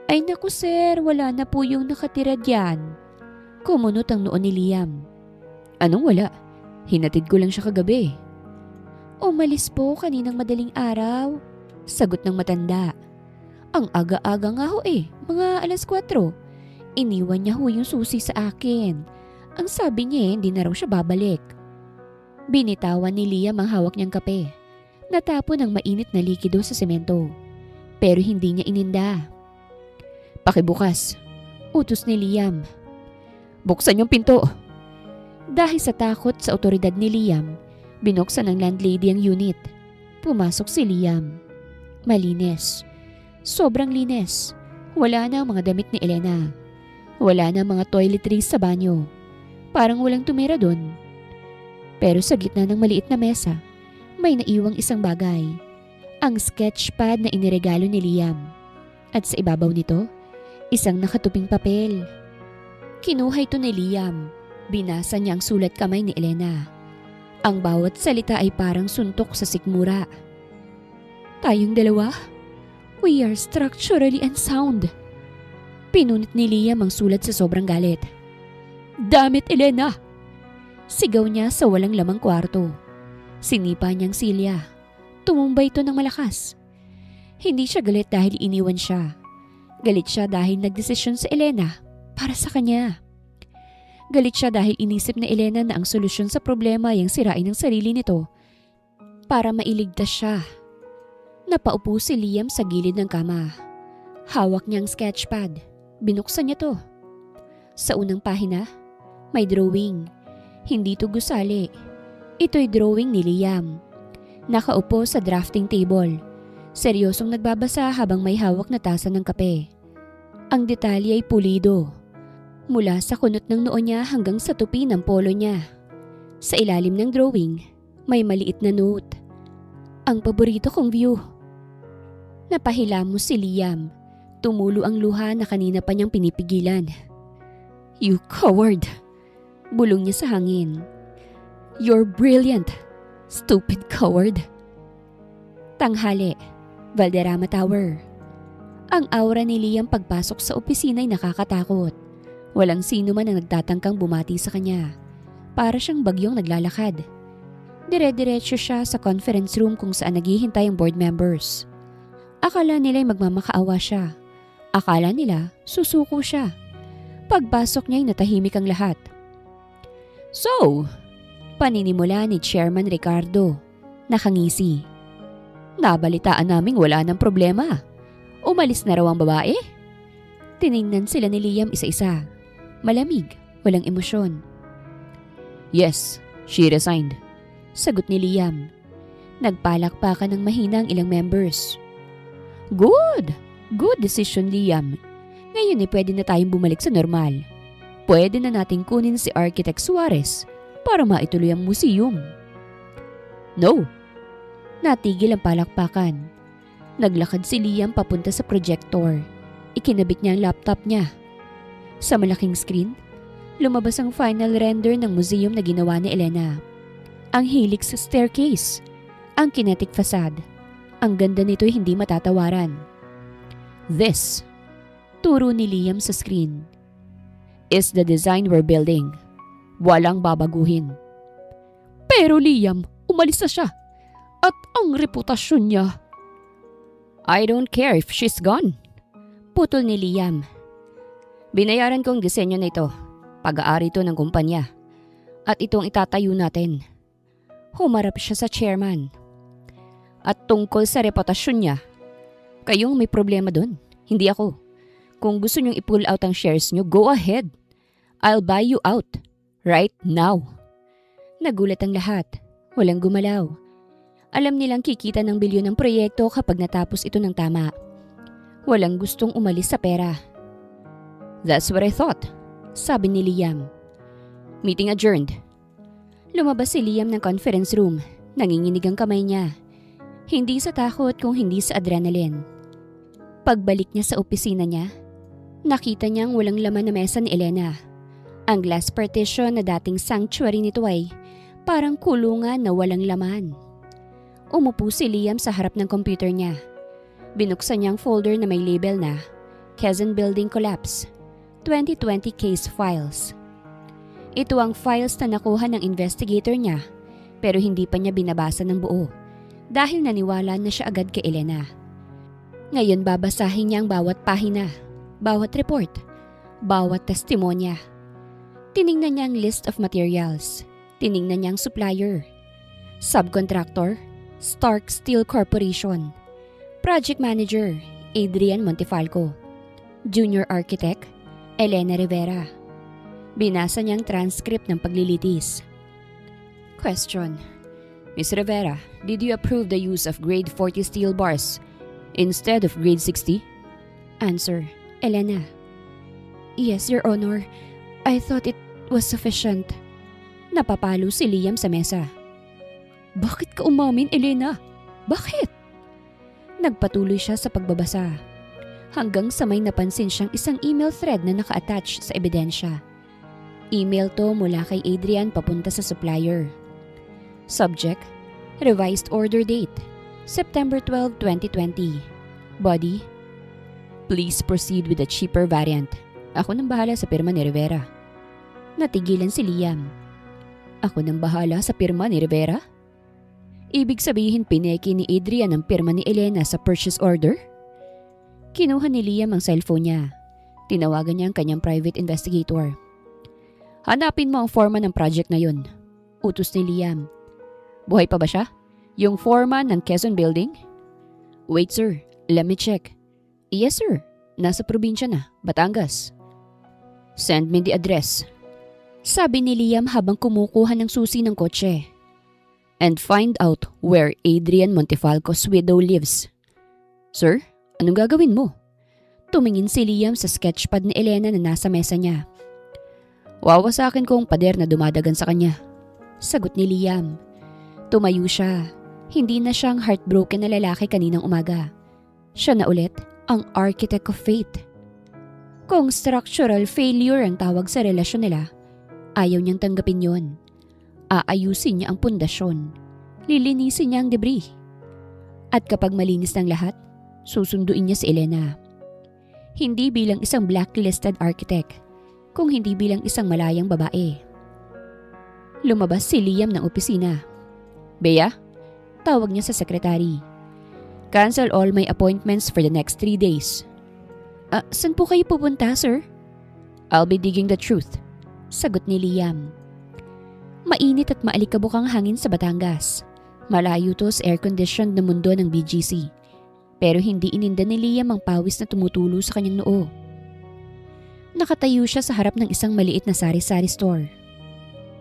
Ay naku sir, wala na po yung nakatira diyan. Kumunot ang noon ni Liam. Anong wala? Hinatid ko lang siya kagabi. Umalis po kaninang madaling araw. Sagot ng matanda. Ang aga-aga nga ho mga 4:00. Iniwan niya ho yung susi sa akin. Ang sabi niya hindi na raw siya babalik. Binitawan ni Liam ang hawak niyang kape. Natapon ang mainit na likido sa semento. Pero hindi niya ininda. Pakibukas, utos ni Liam. Buksan yung pinto. Dahil sa takot sa otoridad ni Liam, binuksan ng landlady ang unit. Pumasok si Liam. Malinis. Sobrang linis. Wala na ang mga damit ni Elena. Wala na ang mga toiletries sa banyo. Parang walang tumira doon. Pero sa gitna ng maliit na mesa, may naiwang isang bagay. Ang sketchpad na iniregalo ni Liam. At sa ibabaw nito, isang nakatuping papel. Kinuha ito ni Liam. Binasa niya ang sulat kamay ni Elena. Ang bawat salita ay parang suntok sa sikmura. Tayong dalawa? We are structurally unsound. Pinunit ni Liam ang sulat sa sobrang galit. Damn it, Elena! Sigaw niya sa walang lamang kwarto. Sinipa niyang silya. Tumumbay ito ng malakas. Hindi siya galit dahil iniwan siya. Galit siya dahil nagdesisyon sa Elena para sa kanya. Galit siya dahil inisip na Elena na ang solusyon sa problema ay ang sirain ng sarili nito para mailigtas siya. Napaupo si Liam sa gilid ng kama. Hawak niya ang sketchpad. Binuksan niya to. Sa unang pahina, may drawing. Hindi to gusali. Ito'y drawing ni Liam. Nakaupo sa drafting table. Seryosong nagbabasa habang may hawak na tasa ng kape. Ang detalye ay pulido. Mula sa kunot ng noo niya hanggang sa tupi ng polo niya. Sa ilalim ng drawing, may maliit na note. Ang paborito kong view. Napahilamos si Liam. Tumulo ang luha na kanina pa niyang pinipigilan. You coward! Bulong niya sa hangin. You're brilliant, stupid coward. Tanghali, Valderrama Tower. Ang aura ni Liam pagpasok sa opisina ay nakakatakot. Walang sino man ang nagtatangkang bumati sa kanya. Para siyang bagyong naglalakad. Dire-diretso siya sa conference room kung saan naghihintay ang board members. Akala nila'y magmamakaawa siya. Akala nila susuko siya. Pagpasok niya'y natahimik ang lahat. So, paninimula ni Chairman Ricardo. Nakangisi. Nabalitaan naming wala ng problema. Umalis na raw ang babae? Tiningnan sila ni Liam isa-isa. Malamig, walang emosyon. Yes, she resigned. Sagot ni Liam. Nagpalakpakan ng mahina ang ilang members. Good! Good decision, Liam. Ngayon pwede na tayong bumalik sa normal. Pwede na nating kunin si Architect Suarez para maituloy ang museum. No! Natigil ang palakpakan. Naglakad si Liam papunta sa projector. Ikinabit niya ang laptop niya. Sa malaking screen, lumabas ang final render ng museum na ginawa ni Elena. Ang helix staircase, ang kinetic facade. Ang ganda nito'y hindi matatawaran. This, turo ni Liam sa screen, is the design we're building. Walang babaguhin. Pero Liam, umalis na siya. At ang reputasyon niya. I don't care if she's gone. Putol ni Liam. Binayaran kong disenyo na ito. Pag-aari ito ng kumpanya. At itong itatayo natin. Humarap siya sa chairman. At tungkol sa reputasyon niya, kayong may problema doon, hindi ako. Kung gusto nyong i-pull out ang shares nyo, go ahead. I'll buy you out. Right now. Nagulat ang lahat. Walang gumalaw. Alam nilang kikita ng bilyon ng proyekto kapag natapos ito ng tama. Walang gustong umalis sa pera. That's what I thought, sabi ni Liam. Meeting adjourned. Lumabas si Liam ng conference room. Nanginginig ang kamay niya. Hindi sa takot kung hindi sa adrenaline. Pagbalik niya sa opisina niya, nakita niyang walang laman na mesa ni Elena. Ang glass partition na dating sanctuary nito ay parang kulungan na walang laman. Umupo si Liam sa harap ng computer niya. Binuksan niya ang folder na may label na Quezon Building Collapse, 2020 Case Files. Ito ang files na nakuha ng investigator niya pero hindi pa niya binabasa ng buo dahil naniwala na siya agad kay Elena. Ngayon babasahin niya ang bawat pahina, bawat report, bawat testimonya. Tiningnan niya ang list of materials. Tiningnan niya ang supplier, subcontractor, Stark Steel Corporation, project manager, Adrian Montefalco, junior architect, Elena Rivera. Binasa niya ang transcript ng paglilitis. Question. Miss Rivera, did you approve the use of grade 40 steel bars instead of grade 60? Answer. Elena. Yes, Your Honor. I thought it was sufficient. Napapalo si Liam sa mesa. Bakit ka umamin, Elena? Bakit? Nagpatuloy siya sa pagbabasa. Hanggang sa may napansin siyang isang email thread na naka-attach sa ebidensya. Email to mula kay Adrian papunta sa supplier. Subject, revised order date, September 12, 2020. Body, please proceed with the cheaper variant. Ako nang bahala sa pirma ni Rivera. Natigilan si Liam. Ako nang bahala sa pirma ni Rivera? Ibig sabihin pineki ni Adrian ang pirma ni Elena sa purchase order? Kinuha ni Liam ang cellphone niya. Tinawagan niya ang kanyang private investigator. Hanapin mo ang foreman ng project na yun. Utos ni Liam. Buhay pa ba siya? Yung foreman ng Quezon Building? Wait sir, let me check. Yes sir, nasa probinsya na, Batangas. Send me the address. Sabi ni Liam habang kumukuha ng susi ng kotse. And find out where Adrian Montefalco's widow lives. Sir, anong gagawin mo? Tumingin si Liam sa sketchpad ni Elena na nasa mesa niya. Wawasakin ko ang pader na dumadagan sa kanya. Sagot ni Liam. Tumayo siya. Hindi na siyang heartbroken na lalaki kaninang umaga. Siya na ulit ang architect of fate. Kung structural failure ang tawag sa relasyon nila, ayaw niyang tanggapin yon. Aayusin niya ang pundasyon. Lilinisin niya ang debris. At kapag malinis ng lahat, susunduin niya si Elena. Hindi bilang isang blacklisted architect, kung hindi bilang isang malayang babae. Lumabas si Liam ng opisina. Bea? Tawag niya sa sekretary. Cancel all my appointments for the next 3 days. Saan po kayo pupunta, sir? I'll be digging the truth. Sagot ni Liam. Mainit at maalikabok ang hangin sa Batangas. Malayo to sa air-conditioned na mundo ng BGC. Pero hindi ininda ni Liam ang pawis na tumutulo sa kanyang noo. Nakatayo siya sa harap ng isang maliit na sari-sari store.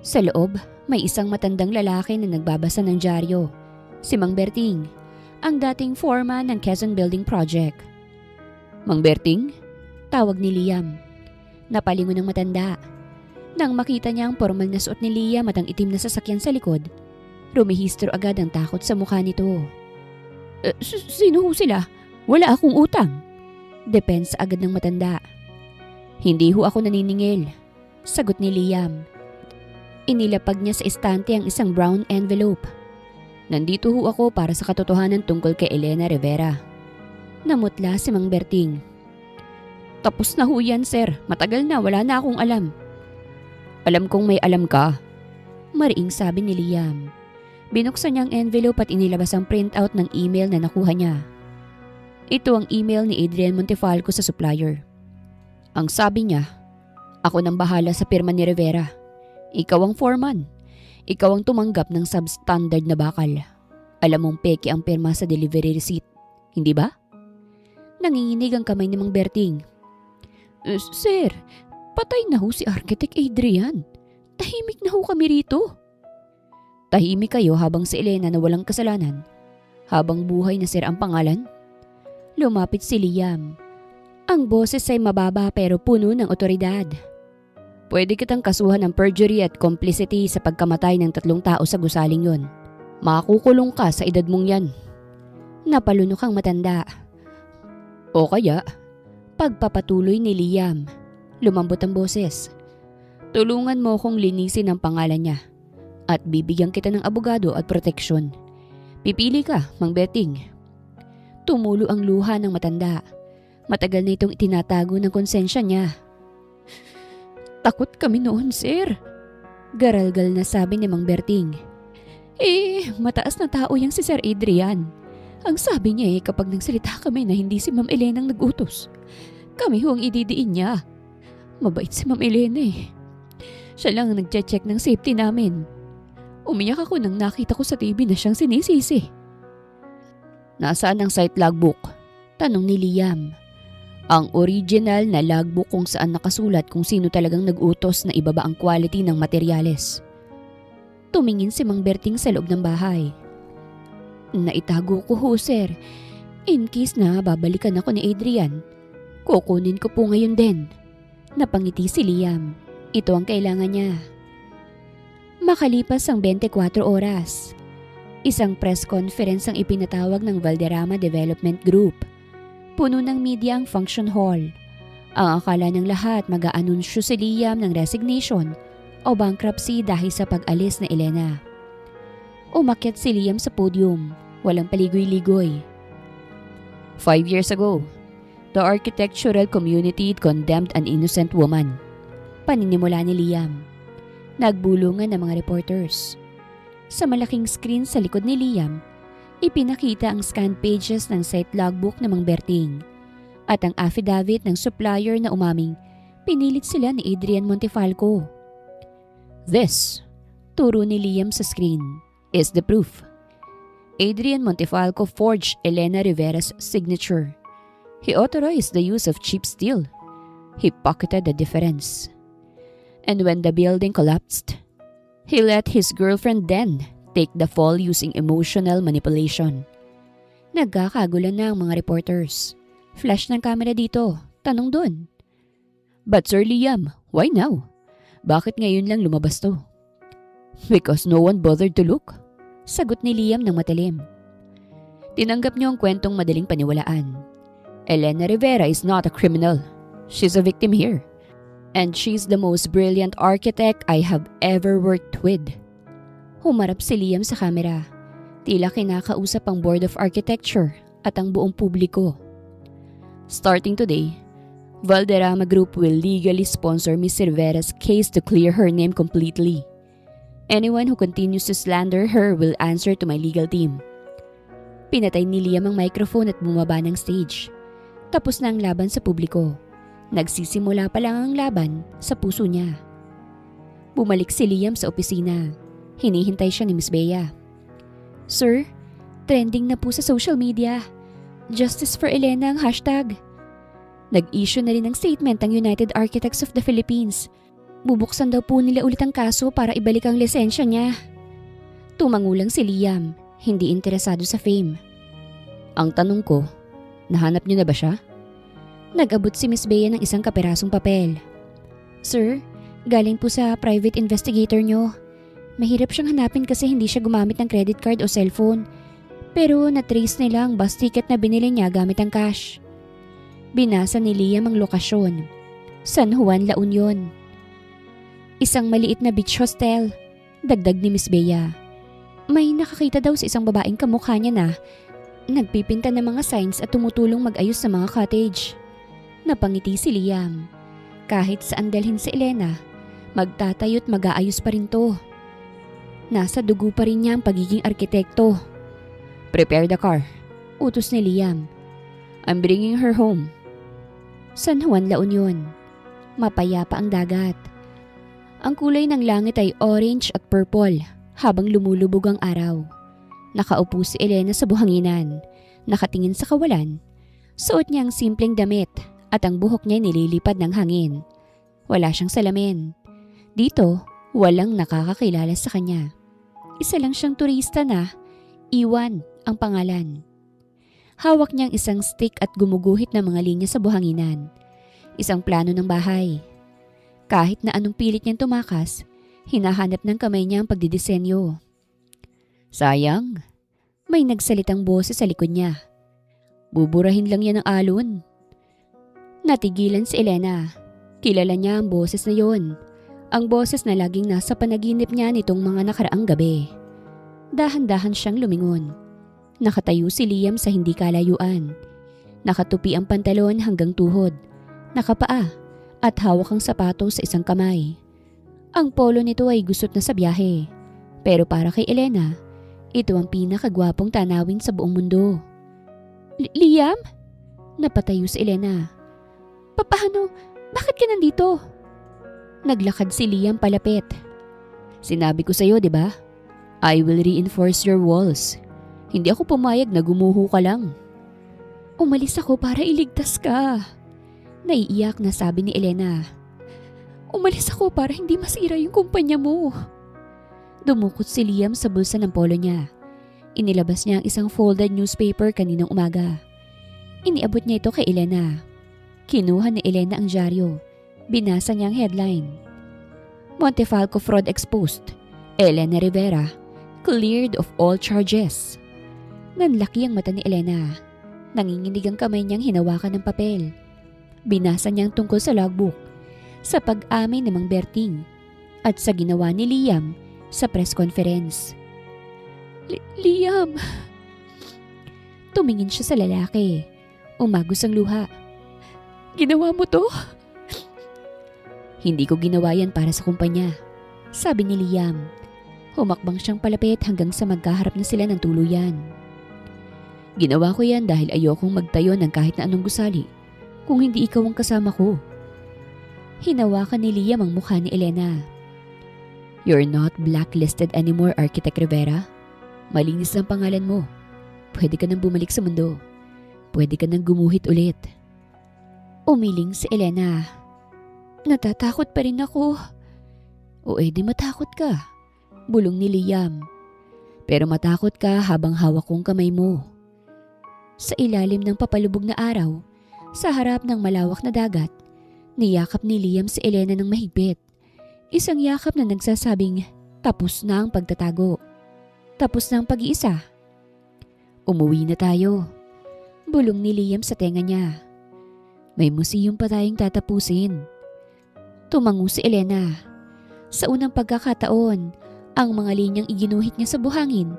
Sa loob, may isang matandang lalaki na nagbabasa ng dyaryo. Si Mang Berting, ang dating foreman ng Quezon Building Project. Mang Berting? Tawag ni Liam. Napalingon ng matanda. Nang makita niya ang formal na suot ni Liam at ang itim na sasakyan sa likod, rumihistro agad ang takot sa mukha nito. Sino ho sila? Wala akong utang. Depensa agad ng matanda. Hindi ho ako naniningil. Sagot ni Liam. Inilapag niya sa estante ang isang brown envelope. Nandito ho ako para sa katotohanan tungkol kay Elena Rivera. Namutla si Mang Berting. Tapos na ho yan, sir. Matagal na, wala na akong alam. Alam kong may alam ka. Mariing sabi ni Liam. Binuksan niya ang envelope at inilabas ang printout ng email na nakuha niya. Ito ang email ni Adrian Montefalco sa supplier. Ang sabi niya, ako nang bahala sa pirma ni Rivera. Ikaw ang foreman. Ikaw ang tumanggap ng substandard na bakal. Alam mong peke ang pirma sa delivery receipt. Hindi ba? Nanginginig ang kamay ni Mang Berting. Sir, patay na ho si Architect Adrian. Tahimik na ho kami rito. Tahimik kayo habang si Elena na walang kasalanan? Habang buhay na sir ang pangalan? Lumapit si Liam. Ang boses ay mababa pero puno ng otoridad. Pwede kitang kasuhan ng perjury at complicity sa pagkamatay ng 3 tao sa gusaling yon. Makukulong ka sa edad mong yan. Napalunok ang matanda. O kaya, pagpapatuloy ni Liam, lumambot ang boses. Tulungan mo kong linisin ang pangalan niya at bibigyan kita ng abogado at proteksyon. Pipili ka, Mang Berting. Tumulo ang luha ng matanda. Matagal na itong itinatago ng konsensya niya. Takot kami noon, sir. Garalgal na sabi ni Mang Berting. Mataas na tao yang si Sir Adrian. Ang sabi niya kapag nagsalita kami na hindi si Ma'am Elena ang nag-utos, kami ho ang ididiin niya. Mabait si Ma'am Elena Siya lang ang nagche-check ng safety namin. Umiyak ako nang nakita ko sa TV na siyang sinisisi. Nasaan ang site logbook? Tanong ni Liam. Ang original na logbook kung saan nakasulat kung sino talagang nag-utos na ibaba ang quality ng materyales. Tumingin si Mang Berting sa loob ng bahay. Naitago ko ho, sir. In case na babalikan ako ni Adrian, kukunin ko po ngayon din. Napangiti si Liam. Ito ang kailangan niya. Makalipas ang 24 oras, isang press conference ang ipinatawag ng Valderrama Development Group. Puno ng media ang function hall. Ang akala ng lahat mag-aanunsyo si Liam ng resignation o bankruptcy dahil sa pag-alis na Elena. Umakyat si Liam sa podium, walang paligoy-ligoy. 5 years ago, the architectural community condemned an innocent woman. Paninimula ni Liam. Nagbulungan ng mga reporters. Sa malaking screen sa likod ni Liam, ipinakita ang scan pages ng site logbook ng Mang Berting at ang affidavit ng supplier na umaming pinilit sila ni Adrian Montefalco. This, turo ni Liam sa screen, is the proof. Adrian Montefalco forged Elena Rivera's signature. He authorized the use of cheap steel. He pocketed the difference. And when the building collapsed, he let his girlfriend then take the fall using emotional manipulation. Nagkakagulan na ang mga reporters. Flash ng camera dito, tanong doon. But Sir Liam, why now? Bakit ngayon lang lumabas to? Because no one bothered to look. Sagot ni Liam ng matalim. Tinanggap niyo ang kwentong madaling paniwalaan. Elena Rivera is not a criminal. She's a victim here. And she's the most brilliant architect I have ever worked with. Humarap si Liam sa kamera. Tila kinakausap ang Board of Architecture at ang buong publiko. Starting today, Valderrama Group will legally sponsor Miss Rivera's case to clear her name completely. Anyone who continues to slander her will answer to my legal team. Pinatay ni Liam ang microphone at bumaba ng stage. Tapos na ang laban sa publiko. Nagsisimula pa lang ang laban sa puso niya. Bumalik si Liam sa opisina. Hinihintay siya ni Miss Bea. Sir, trending na po sa social media. Justice for Elena ang hashtag. Nag-issue na rin ng statement ang United Architects of the Philippines. Bubuksan daw po nila ulit ang kaso para ibalik ang lisensya niya. Tumangulang si Liam, hindi interesado sa fame. Ang tanong ko, nahanap niyo na ba siya? Nag-abot si Miss Bea ng isang kaperasong papel. Sir, galing po sa private investigator niyo. Mahirap siyang hanapin kasi hindi siya gumamit ng credit card o cellphone. Pero na-trace nila ang bus ticket na binili niya gamit ang cash. Binasa ni Liam ang lokasyon. San Juan, La Union. Isang maliit na beach hostel. Dagdag ni Miss Bea. May nakakita daw sa isang babaeng kamukha niya na nagpipinta ng mga signs at tumutulong mag-ayos sa mga cottage. Napangiti si Liam. Kahit saan dalhin si Elena, magtatayo't mag-aayos pa rin to. Nasa dugo pa rin niya ang pagiging arkitekto. Prepare the car, utos ni Liam. I'm bringing her home. San Juan, La Union. Mapayapa ang dagat. Ang kulay ng langit ay orange at purple habang lumulubog ang araw. Nakaupo si Elena sa buhanginan, nakatingin sa kawalan. Suot niya ang simpleng damit at ang buhok niya nililipad ng hangin. Wala siyang salamin. Dito, walang nakakakilala sa kanya. Isa lang siyang turista na Iwan ang pangalan. Hawak niyang isang stick at gumuguhit ng mga linya sa buhanginan. Isang plano ng bahay. Kahit na anong pilit niyang tumakas, hinahanap ng kamay niya ang pagdidisenyo. Sayang, may nagsalitang boses sa likod niya. Buburahin lang yan ng alon. Natigilan si Elena. Kilala niya ang boses na yon. Ang boses na laging nasa panaginip niya nitong mga nakaraang gabi. Dahan-dahan siyang lumingon. Nakatayo si Liam sa hindi kalayuan. Nakatupi ang pantalon hanggang tuhod. Nakapaa at hawak ang sapatos sa isang kamay. Ang polo nito ay gusot na sa biyahe. Pero para kay Elena, ito ang pinakagwapong tanawin sa buong mundo. Liam? Napatayo si Elena. Paano? Bakit ka nandito? Naglakad si Liam palapit. Sinabi ko sa'yo, di ba? I will reinforce your walls. Hindi ako pumayag na gumuho ka lang. Umalis ako para iligtas ka. Naiiyak na sabi ni Elena. Umalis ako para hindi masira yung kumpanya mo. Dumukot si Liam sa bulsa ng polo niya. Inilabas niya ang isang folded newspaper kaninang umaga. Iniabot niya ito kay Elena. Kinuha ni Elena ang dyaryo. Binasa niya ang headline. Montefalco fraud exposed. Elena Rivera cleared of all charges. Nanlaki ang mata ni Elena. Nanginginig ang kamay niyang hinawakan ng papel. Binasa niyang tungkol sa logbook, sa pag-amin ni Mang Berting, at sa ginawa ni Liam sa press conference. Liam! Tumingin siya sa lalaki. Umagos ang luha. Ginawa mo to? Hindi ko ginawa yan para sa kumpanya, sabi ni Liam. Humakbang siyang palapit hanggang sa magkaharap na sila ng tuluyan. Ginawa ko yan dahil ayokong magtayo ng kahit na anong gusali kung hindi ikaw ang kasama ko. Hinawakan ni Liam ang mukha ni Elena. You're not blacklisted anymore, Architect Rivera. Malinis ang pangalan mo. Pwede ka nang bumalik sa mundo. Pwede ka nang gumuhit ulit. Umiling si Elena. Natatakot pa rin ako. O edi matakot ka. Bulong ni Liam. Pero matakot ka habang hawak kong kamay mo. Sa ilalim ng papalubog na araw, sa harap ng malawak na dagat, niyakap ni Liam si Elena ng mahigpit. Isang yakap na nagsasabing, tapos na ang pagtatago. Tapos na ang pag-iisa. Umuwi na tayo. Bulong ni Liam sa tenga niya. May museum pa tayong tatapusin. Tumango si Elena. Sa unang pagkakataon, ang mga linyang iginuhit niya sa buhangin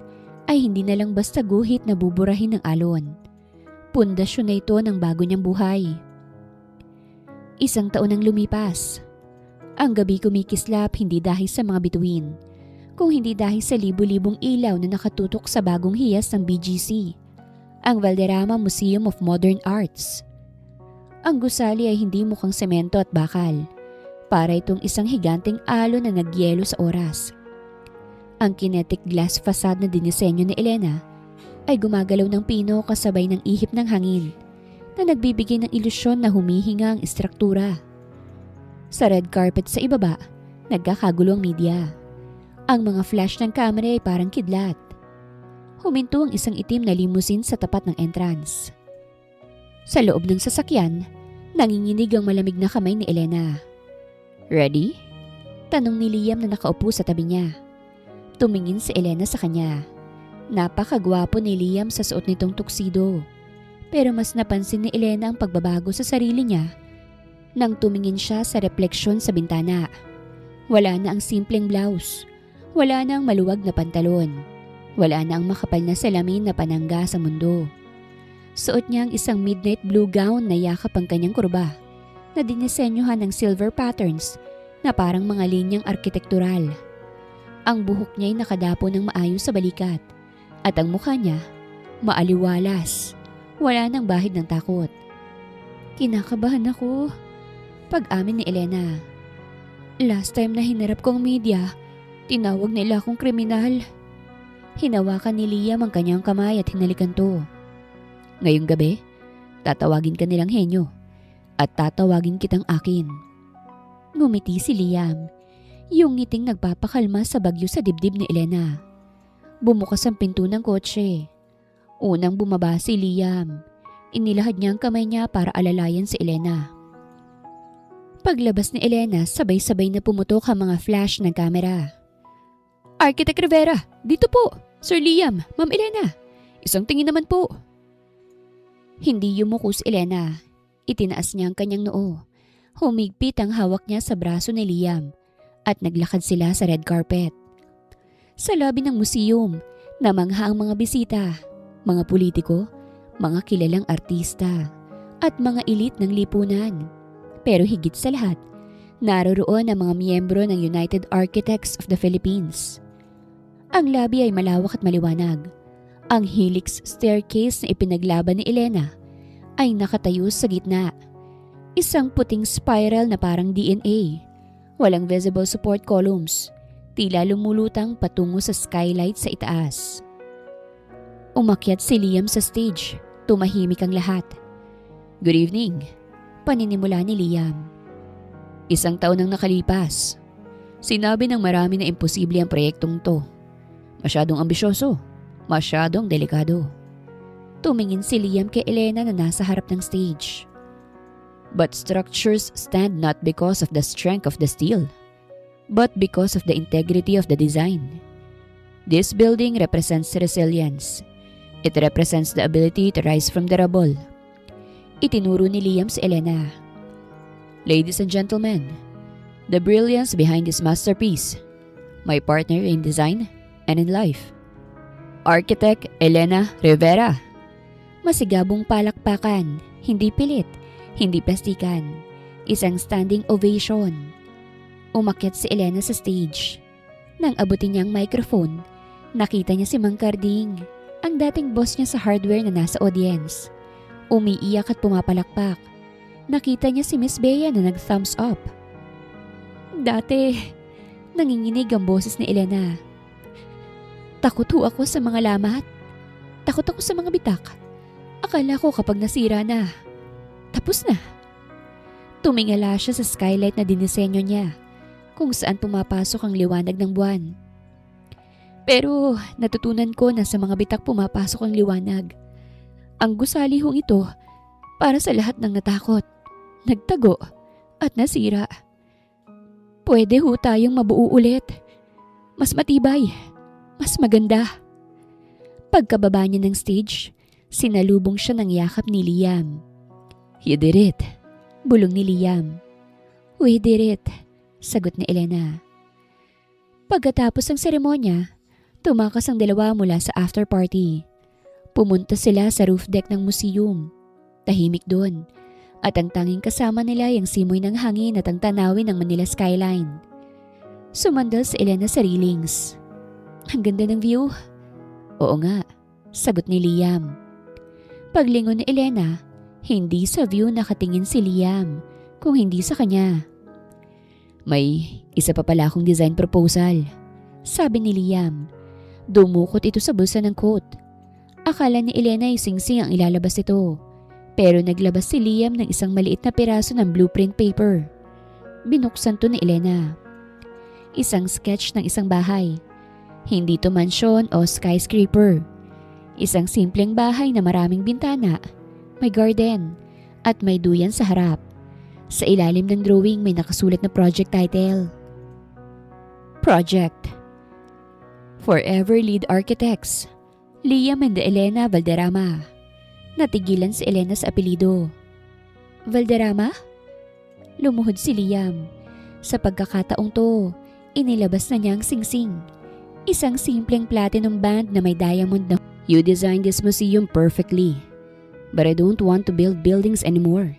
ay hindi na lang basta guhit na buburahin ng alon. Pundasyon na ito ng bago niyang buhay. Isang taon ang lumipas. Ang gabi kumikislap hindi dahil sa mga bituin, kung hindi dahil sa libu-libong ilaw na nakatutok sa bagong hiyas ng BGC, ang Valderrama Museum of Modern Arts. Ang gusali ay hindi mukhang semento at bakal. Para itong isang higanteng alon na nagyelo sa oras. Ang kinetic glass facade na dinisenyo ni Elena ay gumagalaw ng pino kasabay ng ihip ng hangin na nagbibigay ng ilusyon na humihinga ang istruktura. Sa red carpet sa ibaba, nagkakagulo ang media. Ang mga flash ng camera ay parang kidlat. Huminto ang isang itim na limousine sa tapat ng entrance. Sa loob ng sasakyan, nanginginig ang malamig na kamay ni Elena. Ready? Tanong ni Liam na nakaupo sa tabi niya. Tumingin si Elena sa kanya. Napakagwapo ni Liam sa suot nitong tuxedo. Pero mas napansin ni Elena ang pagbabago sa sarili niya nang tumingin siya sa refleksyon sa bintana. Wala na ang simpleng blouse. Wala na ang maluwag na pantalon. Wala na ang makapal na salamin na panangga sa mundo. Suot niya ang isang midnight blue gown na yakap ang kanyang kurba na dinisenyohan ng silver patterns na parang mga linyang arkitektural. Ang buhok niya ay nakadapo ng maayos sa balikat at ang mukha niya maaliwalas. Wala nang bahid ng takot. Kinakabahan ako. Pag-amin ni Elena. Last time na hinarap ko ang media, tinawag nila akong kriminal. Hinawakan ni Liam ang kanyang kamay at hinalikan to. Ngayong gabi, tatawagin ka nilang henyo. at tatawagin kitang akin. Ngumiti si Liam, yung ngiting nagpapakalma sa bagyo sa dibdib ni Elena. Bumukas ang pinto ng kotse. Unang bumaba si Liam. Inilahad niya ang kamay niya para alalayan si Elena. Paglabas ni Elena, sabay-sabay na pumutok ang mga flash ng kamera. Architect Rivera, dito po! Sir Liam, Ma'am Elena, isang tingin naman po. Hindi yumuko si Elena. Itinaas niya ang kanyang noo. Humigpit ang hawak niya sa braso ni Liam at naglakad sila sa red carpet. Sa lobby ng museum, namangha ang mga bisita, mga politiko, mga kilalang artista, at mga elite ng lipunan. Pero higit sa lahat, naroroon ang mga miyembro ng United Architects of the Philippines. Ang lobby ay malawak at maliwanag. Ang helix staircase na ipinaglaban ni Elena ay nakatayo sa gitna. Isang puting spiral na parang DNA. Walang visible support columns. Tila lumulutang patungo sa skylight sa itaas. Umakyat si Liam sa stage. Tumahimik ang lahat. Good evening. Paninimula ni Liam. Isang taon nang nakalipas. Sinabi ng marami na imposible ang proyektong to. Masyadong ambisyoso. Masyadong delikado. Tumingin si Liam kay Elena na nasa harap ng stage. But structures stand not because of the strength of the steel, but because of the integrity of the design. This building represents resilience. It represents the ability to rise from the rubble. Itinuro ni Liam si Elena. Ladies and gentlemen, the brilliance behind this masterpiece, my partner in design and in life, Architect Elena Rivera. Masigabong palakpakan, hindi pilit, hindi plastikan. Isang standing ovation. Umakyat si Elena sa stage. Nang abutin niya ang microphone, nakita niya si Mang Carding, ang dating boss niya sa hardware na nasa audience. Umiiyak at pumapalakpak. Nakita niya si Miss Bea na nag-thumbs up. Dati, nanginginig ang boses ni Elena. Takot ho ako sa mga lamat. Takot ako sa mga bitak. Akala ko kapag nasira na, tapos na. Tumingala siya sa skylight na dinisenyo niya, kung saan pumapasok ang liwanag ng buwan. Pero natutunan ko na sa mga bitak pumapasok ang liwanag. Ang gusali hong ito para sa lahat ng natakot, nagtago at nasira. Pwede ho tayong mabuo ulit. Mas matibay, mas maganda. Pagkababa niya ng stage, sinalubong siya ng yakap ni Liam. You did it, bulong ni Liam. We did it, sagot ni Elena. Pagkatapos ng seremonya, tumakas ang dalawa mula sa after party. Pumunta sila sa roof deck ng museum. Tahimik doon, at ang tanging kasama nila yung simoy ng hangin at ang tanawin ng Manila skyline. Sumandal si Elena sa railings. Ang ganda ng view. Oo nga, sagot ni Liam. Paglingon ni Elena, hindi sa view nakatingin si Liam, kung hindi sa kanya. May isa pa pala akong design proposal, sabi ni Liam. Dumukot ito sa bulsa ng coat. Akala ni Elena ay singsing ang ilalabas ito, pero naglabas si Liam ng isang maliit na piraso ng blueprint paper. Binuksan to ni Elena. Isang sketch ng isang bahay. Hindi to mansyon o skyscraper. Isang simpleng bahay na maraming bintana, may garden, at may duyan sa harap. Sa ilalim ng drawing may nakasulat na project title. Project. Forever Lead Architects, Liam and Elena Valderrama. Natigilan si Elena sa apelido. Valderrama? Lumuhod si Liam. Sa pagkakataong to, inilabas na niya ang singsing. Isang simpleng platinum band na may diamond na You designed this museum perfectly. But I don't want to build buildings anymore.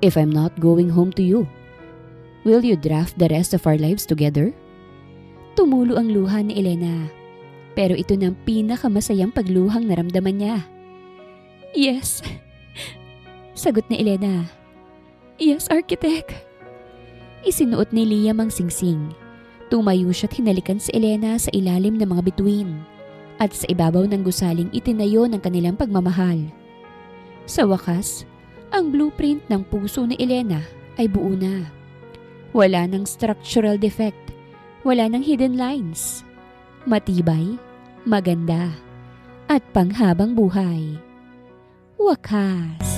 If I'm not going home to you, will you draft the rest of our lives together? Tumulo ang luha ni Elena. Pero ito na ang pinakamasayang pagluhang naramdaman niya. Yes. Sagot ni Elena. Yes, architect. Isinuot ni Liam ang singsing. Tumayo siya't hinalikan si Elena sa ilalim ng mga bituin at sa ibabaw ng gusaling itinayo ng kanilang pagmamahal. Sa wakas, Ang blueprint ng puso ni Elena ay buo na. Wala ng structural defect, wala ng hidden lines. Matibay, maganda, at panghabang buhay. Wakas.